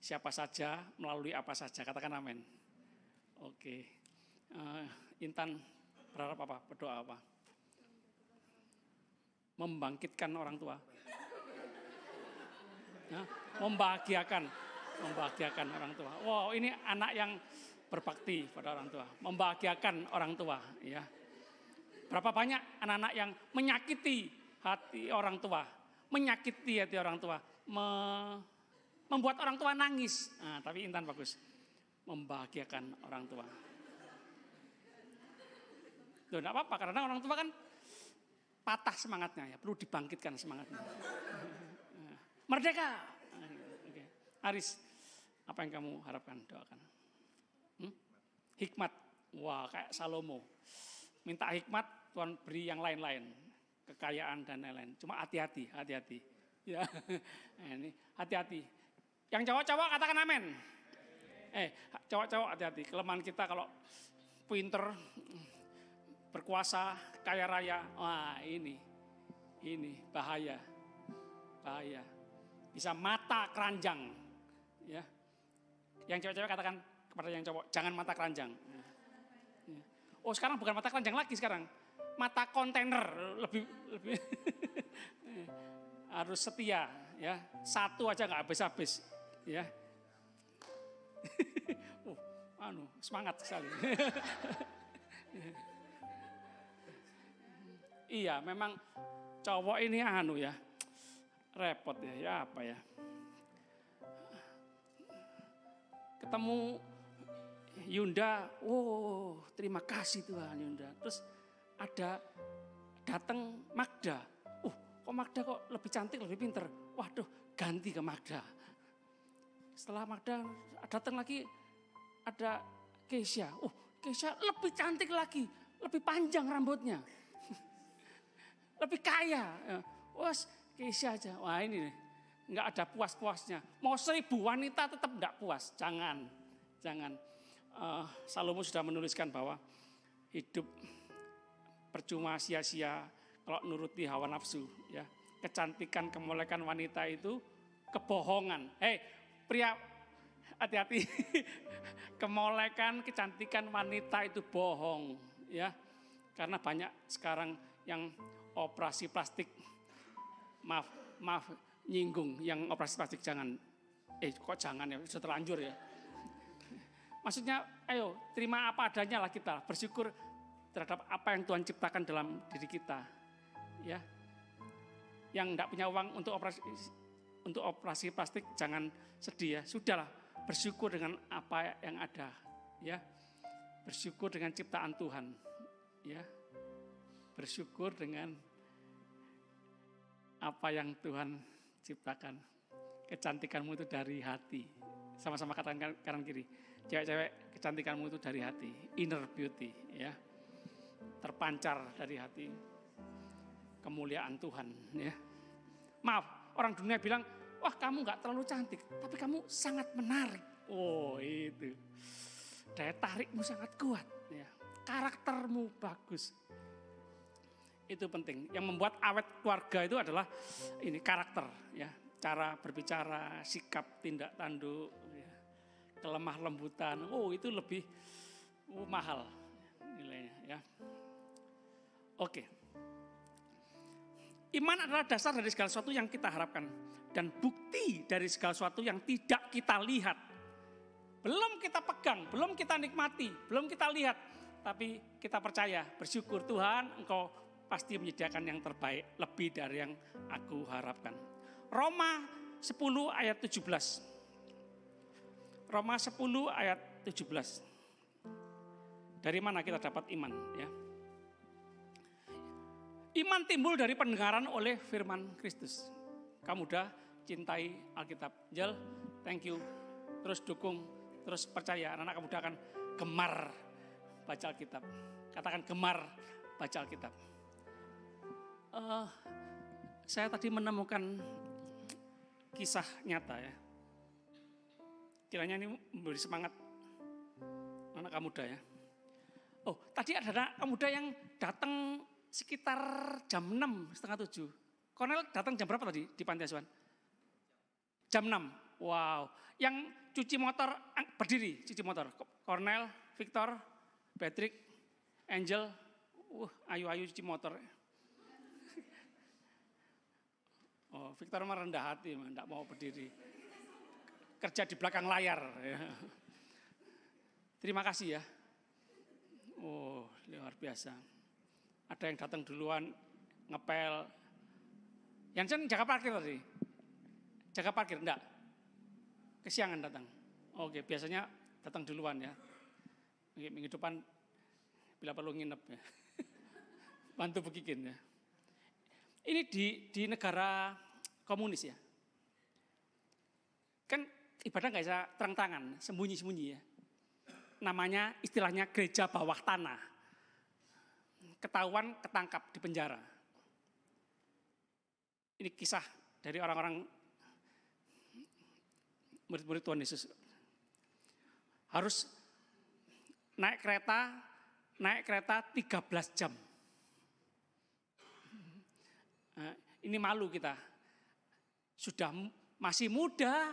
siapa saja, melalui apa saja, katakan amin. Oke, Intan berharap apa, berdoa apa? Membangkitkan orang tua. Membahagiakan orang tua. Wow, ini anak yang berbakti pada orang tua. Membahagiakan orang tua. Ya. Berapa banyak anak-anak yang menyakiti hati orang tua. Menyakiti hati orang tua, membuat orang tua nangis. Nah, tapi Intan bagus, membahagiakan orang tua. Loh, enggak apa-apa, karena orang tua kan patah semangatnya, ya perlu dibangkitkan semangatnya. Merdeka. Oke. Aris, apa yang kamu harapkan, doakan? Hikmat. Wah, kayak Salomo. Minta hikmat, Tuhan beri yang lain-lain. Kekayaan dan lain-lain. Cuma hati-hati. Ya, ini hati-hati. Yang cowok-cowok katakan amin. Cowok-cowok hati-hati. Kelemahan kita kalau pinter, berkuasa, kaya raya. Wah, ini bahaya. Bisa mata keranjang. Ya. Yang cewek-cewek katakan kepada yang cowok, jangan mata keranjang. Oh, sekarang bukan mata keranjang lagi sekarang. Mata kontainer lebih harus setia ya, satu aja nggak habis-habis ya. Semangat sekali. Iya, memang cowok ini ya repot ya apa ya. Ketemu Yunda, terima kasih Tuhan Yunda. Terus ada datang Magda. Kok Magda kok lebih cantik, lebih pinter. Waduh, ganti ke Magda. Setelah Magda datang lagi ada Keisha. Keisha lebih cantik lagi, lebih panjang rambutnya. Lebih kaya. Keisha aja. Wah, ini nih, enggak ada puas-puasnya. Mau 1.000 wanita tetap enggak puas. Jangan. Salomo sudah menuliskan bahwa hidup percuma sia-sia kalau nuruti hawa nafsu ya. Kecantikan, kemolekan wanita itu kebohongan. Pria hati-hati. Kemolekan, kecantikan wanita itu bohong ya. Karena banyak sekarang yang operasi plastik. Maaf nyinggung yang operasi plastik jangan. Kok jangan ya, sudah terlanjur ya. Maksudnya ayo terima apa adanya lah kita, bersyukur terhadap apa yang Tuhan ciptakan dalam diri kita. Ya. Yang enggak punya uang untuk operasi plastik jangan sedih ya. Sudahlah, bersyukur dengan apa yang ada, ya. Bersyukur dengan ciptaan Tuhan, ya. Bersyukur dengan apa yang Tuhan ciptakan. Kecantikanmu itu dari hati. Sama-sama katakan kanan kiri. Cewek-cewek, kecantikanmu itu dari hati, inner beauty, ya. Terpancar dari hati. Kemuliaan Tuhan, ya. Maaf, orang dunia bilang, wah kamu gak terlalu cantik, tapi kamu sangat menarik. Oh itu, daya tarikmu sangat kuat, ya. Karaktermu bagus. Itu penting. Yang membuat awet keluarga itu adalah ini karakter, ya. Cara berbicara, sikap, tindak tanduk, ya. Kelemah lembutan. Itu lebih mahal nilainya, ya. Oke. Iman adalah dasar dari segala sesuatu yang kita harapkan dan bukti dari segala sesuatu yang tidak kita lihat. Belum kita pegang, belum kita nikmati, belum kita lihat, tapi kita percaya, bersyukur Tuhan, Engkau pasti menyediakan yang terbaik, lebih dari yang aku harapkan. Roma 10 ayat 17. Roma 10 ayat 17. Dari mana kita dapat iman, ya? Iman timbul dari pendengaran oleh firman Kristus. Kamu udah cintai Alkitab. Jel, thank you. Terus dukung, terus percaya. Anak-anak kamu udah akan gemar baca Alkitab. Katakan gemar baca Alkitab. Saya tadi menemukan kisah nyata ya. Kiranya ini memberi semangat anak muda ya. Oh, tadi ada anak muda yang datang sekitar jam 6, setengah 7. Kornel datang jam berapa tadi di panti asuhan? Jam 6. Wow. Yang cuci motor, berdiri cuci motor. Kornel, Victor, Patrick, Angel. Ayu-ayu cuci motor. Oh, Victor mah rendah hati, enggak mau berdiri. Kerja di belakang layar. Ya. Terima kasih ya. Oh, luar biasa. Ada yang datang duluan, ngepel. Yansen jaga parkir tadi? Jaga parkir, enggak? Kesiangan datang. Oke, biasanya datang duluan ya. Minggu depan, bila perlu nginep ya. Bantu begikin ya. Ini di negara komunis ya. Kan ibadah nggak bisa terang tangan, sembunyi-sembunyi ya. Namanya istilahnya gereja bawah tanah. Ketahuan, ketangkap di penjara. Ini kisah dari orang-orang murid-murid Tuhan Yesus. Harus naik kereta 13 jam. Nah, ini malu kita. Sudah masih muda,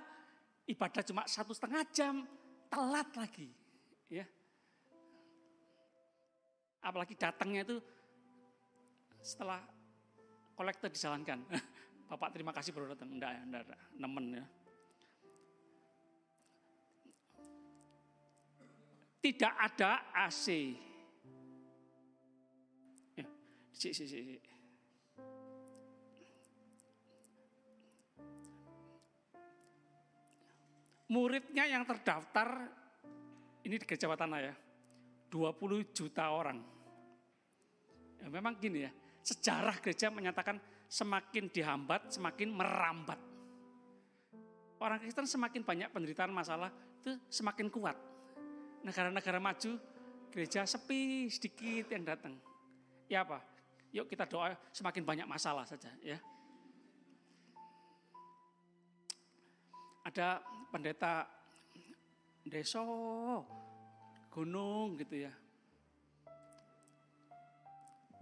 ibadah cuma 1,5 jam, telat lagi. Ya. Apalagi datangnya itu setelah kolektor dijalankan. Bapak terima kasih baru datang. Enggak, nemen ya. Tidak ada AC. Ya, Muridnya yang terdaftar, ini di Gereja Watana ya, 20 juta orang. Ya, memang gini ya, sejarah gereja menyatakan semakin dihambat, semakin merambat. Orang Kristen semakin banyak penderitaan masalah, itu semakin kuat. Negara-negara maju, gereja sepi sedikit yang datang. Ya apa? Yuk kita doa semakin banyak masalah saja ya. Ada pendeta desa gunung gitu ya.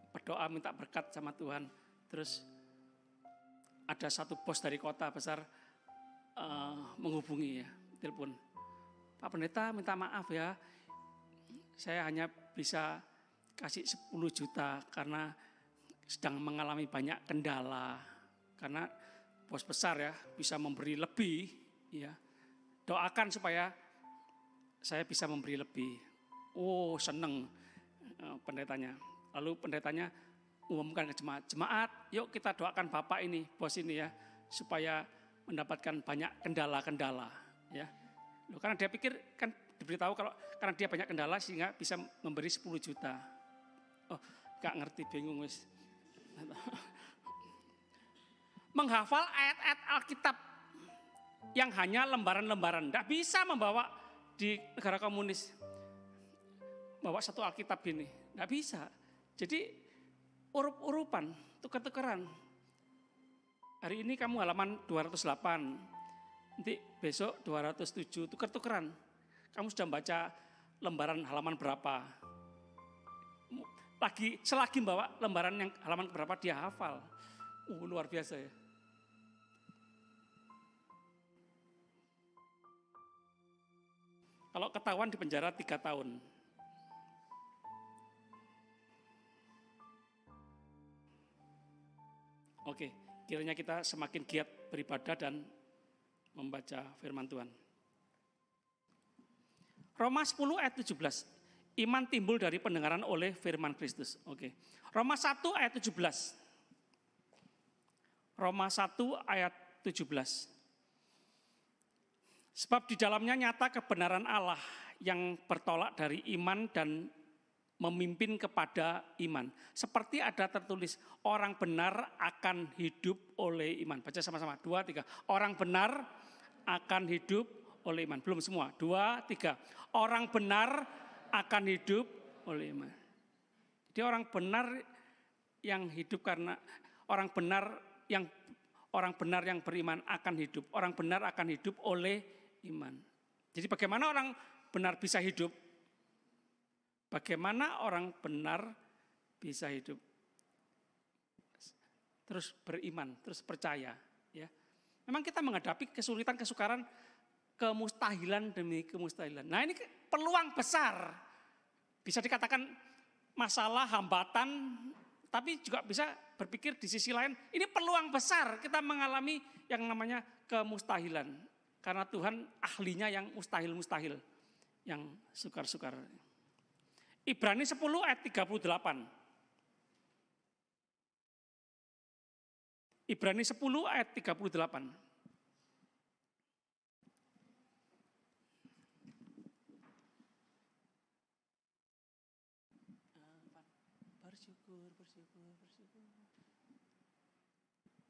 Berdoa minta berkat sama Tuhan. Terus ada satu bos dari kota besar menghubungi ya, telepon. Pak Pendeta minta maaf ya, saya hanya bisa kasih 10 juta karena sedang mengalami banyak kendala. Karena bos besar ya bisa memberi lebih ya. Doakan supaya saya bisa memberi lebih. Oh seneng pendetanya. Lalu pendetanya umumkan ke jemaat. Jemaat yuk kita doakan Bapak ini, bos ini ya. Supaya mendapatkan banyak kendala-kendala ya. Loh, karena dia pikir kan diberitahu kalau karena dia banyak kendala sehingga bisa memberi 10 juta. Oh, gak ngerti, bingung wis. Menghafal ayat-ayat Alkitab yang hanya lembaran-lembaran, tidak bisa membawa di negara komunis. Bawa satu Alkitab ini, tidak bisa. Jadi urup-urupan, tukar-tukaran. Hari ini kamu halaman 208. Nanti besok 207, tukar-tukeran. Kamu sudah baca lembaran halaman berapa? Selagi bawa lembaran yang halaman berapa dia hafal. Luar biasa ya. Kalau ketahuan di penjara 3 tahun. Oke, kiranya kita semakin giat beribadah dan membaca firman Tuhan. Roma 10 ayat 17. Iman timbul dari pendengaran oleh firman Kristus. Oke. Roma 1 ayat 17. Roma 1 ayat 17. Sebab di dalamnya nyata kebenaran Allah yang bertolak dari iman dan memimpin kepada iman. Seperti ada tertulis, orang benar akan hidup oleh iman. Baca sama-sama, 2, 3. Orang benar akan hidup oleh iman. Belum semua, 2, 3. Orang benar akan hidup oleh iman. Jadi orang benar yang hidup karena orang benar yang beriman akan hidup. Orang benar akan hidup oleh iman. Jadi bagaimana orang benar bisa hidup? Bagaimana orang benar bisa hidup? Terus beriman, terus percaya. Ya. Memang kita menghadapi kesulitan, kesukaran, kemustahilan demi kemustahilan. Nah ini peluang besar. Bisa dikatakan masalah, hambatan, tapi juga bisa berpikir di sisi lain, ini peluang besar kita mengalami yang namanya kemustahilan. Karena Tuhan ahlinya yang mustahil-mustahil, yang sukar-sukar. Ibrani 10 ayat 38. Ibrani 10 ayat 38.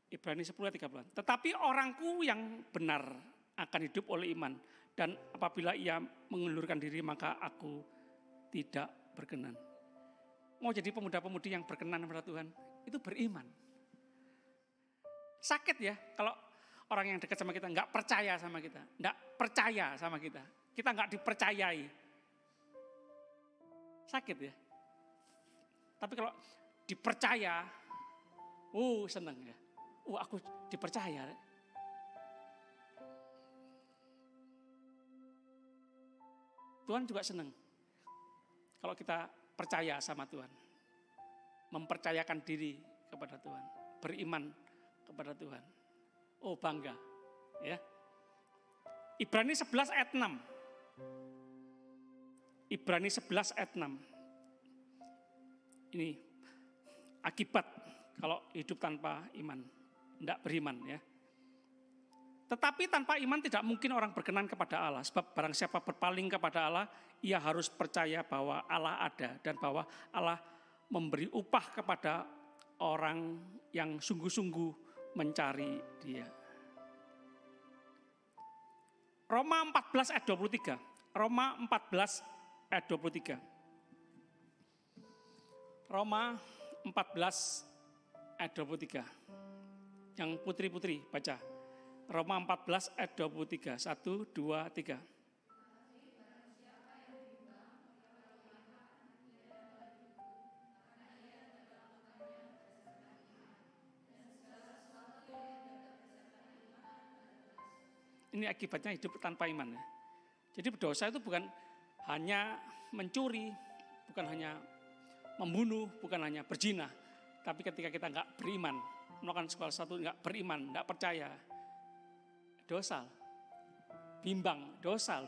Ibrani 10 ayat 38. Tetapi orangku yang benar akan hidup oleh iman. Dan apabila ia mengundurkan diri maka aku tidak berkenan. Mau jadi pemuda-pemudi yang berkenan kepada Tuhan, itu beriman. Sakit ya kalau orang yang dekat sama kita nggak percaya sama kita, nggak percaya sama kita nggak dipercayai. Sakit ya. Tapi kalau dipercaya, seneng ya. Aku dipercaya. Tuhan juga seneng kalau kita percaya sama Tuhan. Mempercayakan diri kepada Tuhan. Beriman kepada Tuhan. Bangga. Ya. Ibrani 11 ayat 6. Ibrani 11 ayat 6. Ini akibat kalau hidup tanpa iman. Tidak beriman ya. Tetapi tanpa iman tidak mungkin orang berkenan kepada Allah. Sebab barang siapa berpaling kepada Allah, ia harus percaya bahwa Allah ada. Dan bahwa Allah memberi upah kepada orang yang sungguh-sungguh mencari Dia. Roma 14 ayat 23. Roma 14 ayat 23. Roma 14 ayat 23. Yang putri-putri baca. Roma 14 ayat 23. 1, 2, 3. Ini akibatnya hidup tanpa iman ya. Jadi berdosa itu bukan hanya mencuri, bukan hanya membunuh, bukan hanya berzina. Tapi ketika kita nggak beriman, melakukan segala sesuatu nggak beriman, nggak percaya, dosa, bimbang, dosa.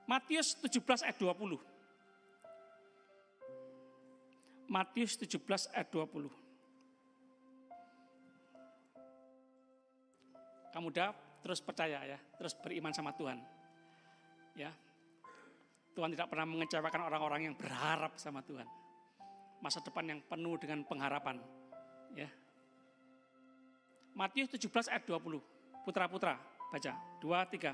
Matius 17 ayat 20. Matius 17 ayat 20. Kamu udah terus percaya ya, terus beriman sama Tuhan. Ya. Tuhan tidak pernah mengecewakan orang-orang yang berharap sama Tuhan. Masa depan yang penuh dengan pengharapan. Ya. Matius 17 ayat 20. Putra-putra, baca. 2, 3.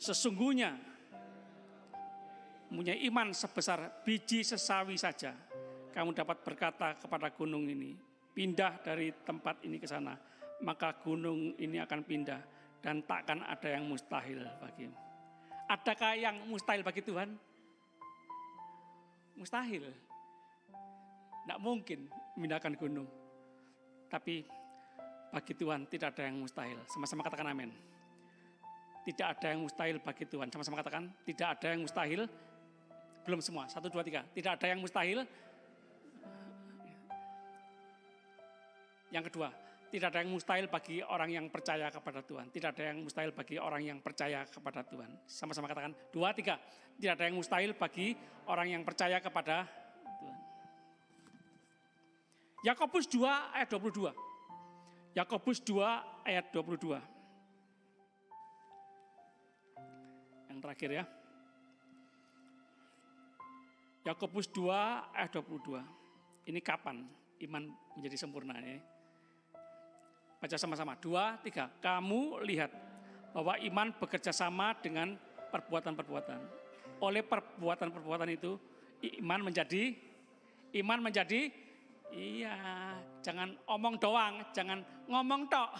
Sesungguhnya mempunyai iman sebesar biji sesawi saja, kamu dapat berkata kepada gunung ini, pindah dari tempat ini ke sana, maka gunung ini akan pindah dan takkan ada yang mustahil bagimu. Adakah yang mustahil bagi Tuhan? Mustahil. Tidak mungkin memindahkan gunung. Tapi bagi Tuhan tidak ada yang mustahil. Sama-sama katakan amin. Tidak ada yang mustahil bagi Tuhan. Sama-sama katakan, tidak ada yang mustahil. Belum semua, 1, 2, 3. Tidak ada yang mustahil. Yang kedua, tidak ada yang mustahil bagi orang yang percaya kepada Tuhan. Tidak ada yang mustahil bagi orang yang percaya kepada Tuhan. Sama-sama katakan, 2, 3. Tidak ada yang mustahil bagi orang yang percaya kepada Tuhan. Yakobus 2 ayat 22. Yakobus 2 ayat 22. Yang terakhir ya. Yakobus 2 ayat 22. Ini kapan iman menjadi sempurna ya? Baca sama-sama. 2, 3. Kamu lihat bahwa iman bekerja sama dengan perbuatan-perbuatan. Oleh perbuatan-perbuatan itu iman menjadi iya, jangan omong doang, jangan ngomong tok.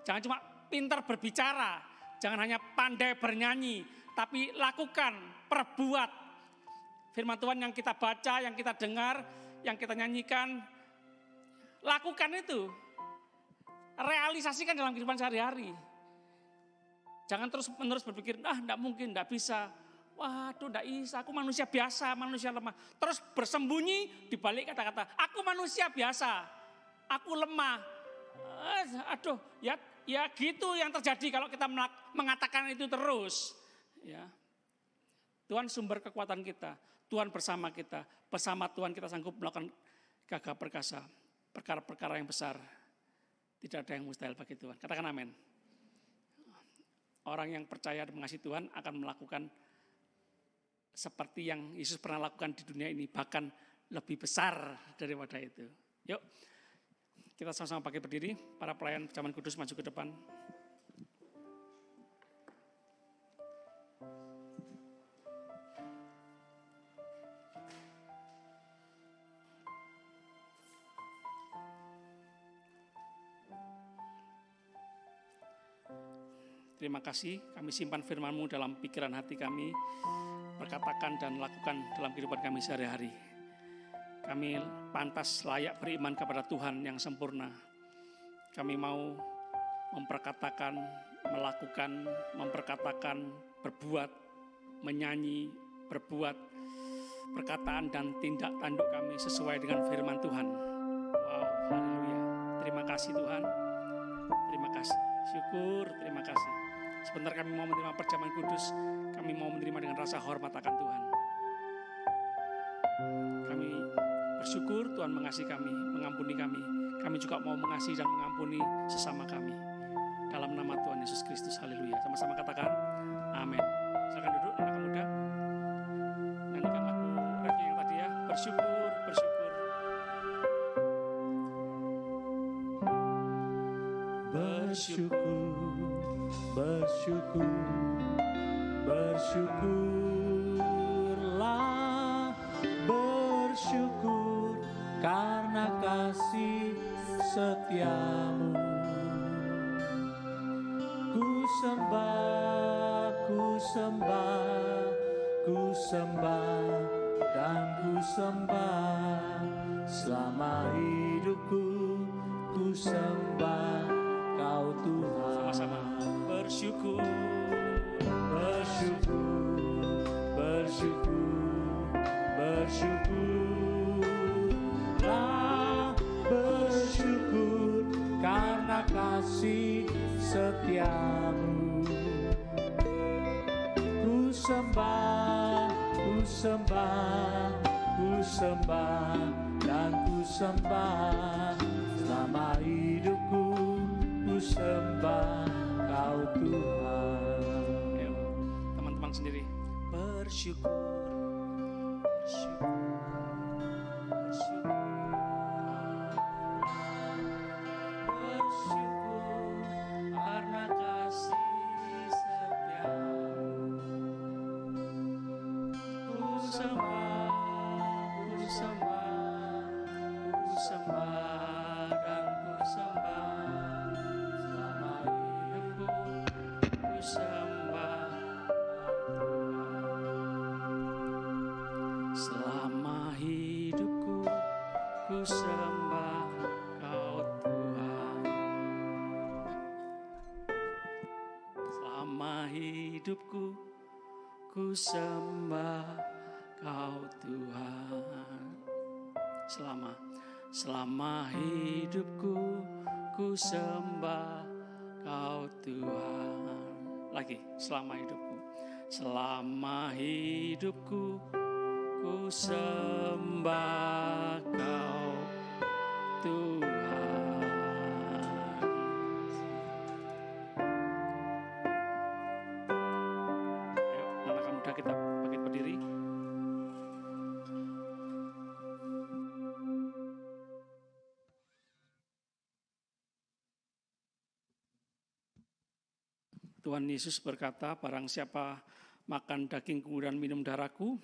Jangan cuma pintar berbicara, jangan hanya pandai bernyanyi, tapi lakukan, perbuat. Firman Tuhan yang kita baca, yang kita dengar, yang kita nyanyikan, lakukan itu. Realisasikan dalam kehidupan sehari-hari. Jangan terus-menerus berpikir, enggak mungkin, enggak bisa. Waduh, enggak bisa, aku manusia biasa, manusia lemah. Terus bersembunyi di balik kata-kata, aku manusia biasa, aku lemah. Aduh, ya gitu yang terjadi kalau kita mengatakan itu terus. Ya. Tuhan sumber kekuatan kita, Tuhan bersama kita. Bersama Tuhan kita sanggup melakukan gagah perkasa, perkara-perkara yang besar. Tidak ada yang mustahil bagi Tuhan. Katakan amin. Orang yang percaya dan mengasihi Tuhan akan melakukan seperti yang Yesus pernah lakukan di dunia ini, bahkan lebih besar daripada itu. Yuk, kita sama-sama pakai berdiri, para pelayan Perjamuan Kudus maju ke depan. Terima kasih, kami simpan firman-Mu dalam pikiran hati kami, perkatakan dan lakukan dalam kehidupan kami sehari-hari. Kami pantas layak beriman kepada Tuhan yang sempurna. Kami mau memperkatakan, melakukan, memperkatakan, berbuat, menyanyi, berbuat, perkataan dan tindak tanduk kami sesuai dengan firman Tuhan. Wow, haleluya. Terima kasih Tuhan. Terima kasih. Syukur, terima kasih. Sebentar kami mau menerima perjamuan kudus, kami mau menerima dengan rasa hormat akan Tuhan. Kami bersyukur Tuhan mengasihi kami, mengampuni kami. Kami juga mau mengasihi dan mengampuni sesama kami. Dalam nama Tuhan Yesus Kristus, haleluya. Sama-sama katakan, amin. Silakan duduk anak muda. Nyanyikan lagu refnya yang tadi ya, bersyukur, bersyukur. Bersyukur, bersyukurlah, bersyukur karena kasih setiamu. Ku sembah, ku sembah, ku sembah dan ku sembah selama hidupku. Ku sembah Kau Tuhan. Sama-sama bersyukur, bersyukur, bersyukur, bersyukurlah, bersyukur karena kasih setiamu. Ku sembah, ku sembah, ku sembah dan ku sembah selama hidupku. Ku sembah Kau Tuhan. Ayo, teman-teman sendiri bersyukur, bersyukur, bersyukur, bersyukur karena kasih setiamu. Ku sembah, ku sembah, ku sembah dan ku sembah. Selama hidupku ku sembah Kau Tuhan. Selama hidupku ku sembah Kau Tuhan. Selama hidupku ku sembah Kau Tuhan. Lagi, selama hidupku. Selama hidupku ku sembah Kau Tuhan. mudah kita bangkit berdiri. Tuhan Yesus berkata, barang siapa makan dagingku dan minum darahku,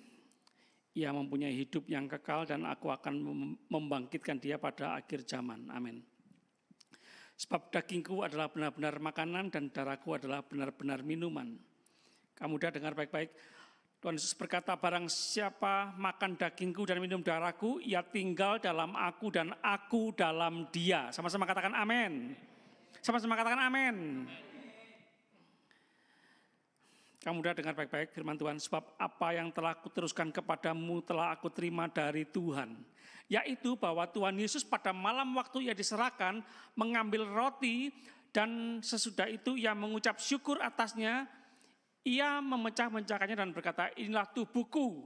ia mempunyai hidup yang kekal dan aku akan membangkitkan dia pada akhir zaman. Amin. Sebab dagingku adalah benar-benar makanan dan darahku adalah benar-benar minuman. Kamu udah dengar baik-baik. Tuhan Yesus berkata, barang siapa makan dagingku dan minum darahku, ia tinggal dalam aku dan aku dalam dia. Sama-sama katakan amin. Sama-sama katakan amin. Kamu udah dengar baik-baik firman Tuhan, sebab apa yang telah kuteruskan kepadamu telah aku terima dari Tuhan. Yaitu bahwa Tuhan Yesus pada malam waktu ia diserahkan mengambil roti dan sesudah itu ia mengucap syukur atasnya, ia memecah-mecahkannya dan berkata, inilah tubuhku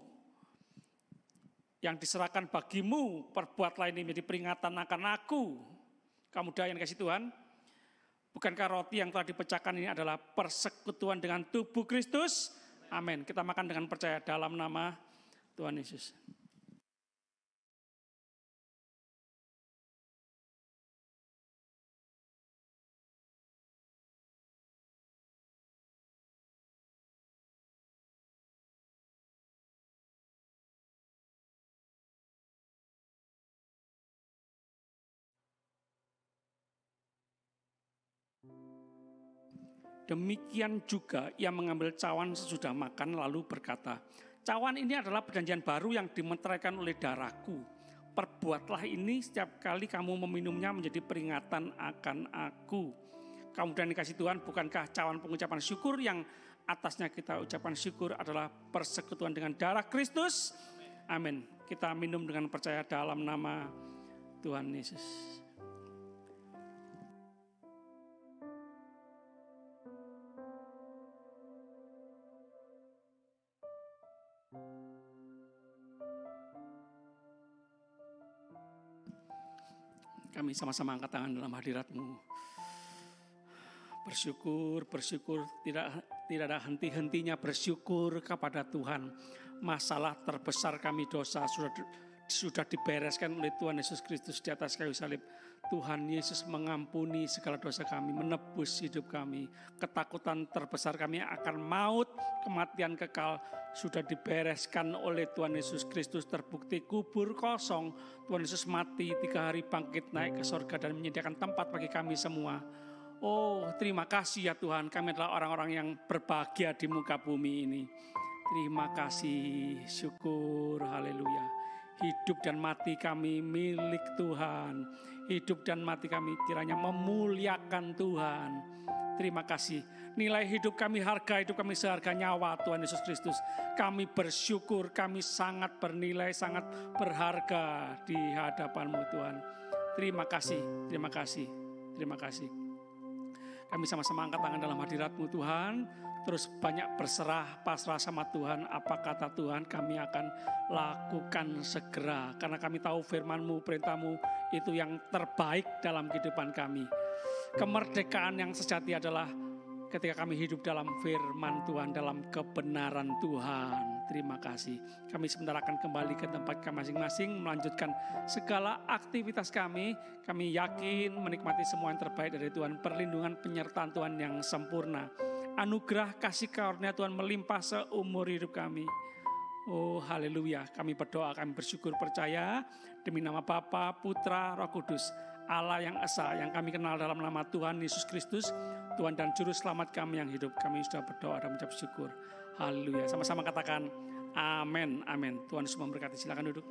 yang diserahkan bagimu, perbuatlah ini menjadi peringatan akan aku. Kamu udah yang kasih Tuhan? Bukankah roti yang telah dipecahkan ini adalah persekutuan dengan tubuh Kristus? Amin. Kita makan dengan percaya dalam nama Tuhan Yesus. Demikian juga ia mengambil cawan sesudah makan lalu berkata, cawan ini adalah perjanjian baru yang dimeteraikan oleh darahku. Perbuatlah ini setiap kali kamu meminumnya menjadi peringatan akan aku. Kamu dan dikasih Tuhan, bukankah cawan pengucapan syukur yang atasnya kita ucapkan syukur adalah persekutuan dengan darah Kristus? Amin. Kita minum dengan percaya dalam nama Tuhan Yesus. Kami sama-sama angkat tangan dalam hadirat-Mu. Bersyukur, tidak ada henti-hentinya bersyukur kepada Tuhan. Masalah terbesar kami dosa sudah dibereskan oleh Tuhan Yesus Kristus di atas kayu salib. Tuhan Yesus mengampuni segala dosa kami, menebus hidup kami. Ketakutan terbesar kami akan maut, kematian kekal sudah dibereskan oleh Tuhan Yesus Kristus. Terbukti kubur kosong, Tuhan Yesus mati, 3 hari bangkit naik ke sorga dan menyediakan tempat bagi kami semua. Oh, terima kasih ya Tuhan, kami adalah orang-orang yang berbahagia di muka bumi ini. Terima kasih, syukur, haleluya. Hidup dan mati kami milik Tuhan. Hidup dan mati kami kiranya memuliakan Tuhan. Terima kasih. Nilai hidup kami, harga hidup kami seharga nyawa Tuhan Yesus Kristus. Kami bersyukur, kami sangat bernilai, sangat berharga di hadapan-Mu Tuhan. Terima kasih, terima kasih, terima kasih. Kami sama-sama angkat tangan dalam hadirat-Mu Tuhan. Terus banyak berserah, pasrah sama Tuhan. Apa kata Tuhan kami akan lakukan segera. Karena kami tahu firman-Mu, perintah-Mu itu yang terbaik dalam kehidupan kami. Kemerdekaan yang sejati adalah ketika kami hidup dalam firman Tuhan, dalam kebenaran Tuhan. Terima kasih. Kami sebentar akan kembali ke tempat kami masing-masing, melanjutkan segala aktivitas kami. Kami yakin menikmati semua yang terbaik dari Tuhan. Perlindungan penyertaan Tuhan yang sempurna. Anugerah kasih karunia Tuhan melimpah seumur hidup kami. Oh haleluya, kami berdoa, kami bersyukur percaya demi nama Bapa, Putra, Roh Kudus, Allah yang esa, yang kami kenal dalam nama Tuhan Yesus Kristus, Tuhan dan Juru Selamat kami yang hidup. Kami sudah berdoa dan mengucap syukur. Haleluya, sama-sama katakan amin, amin. Tuhan Yesus memberkati, silakan duduk.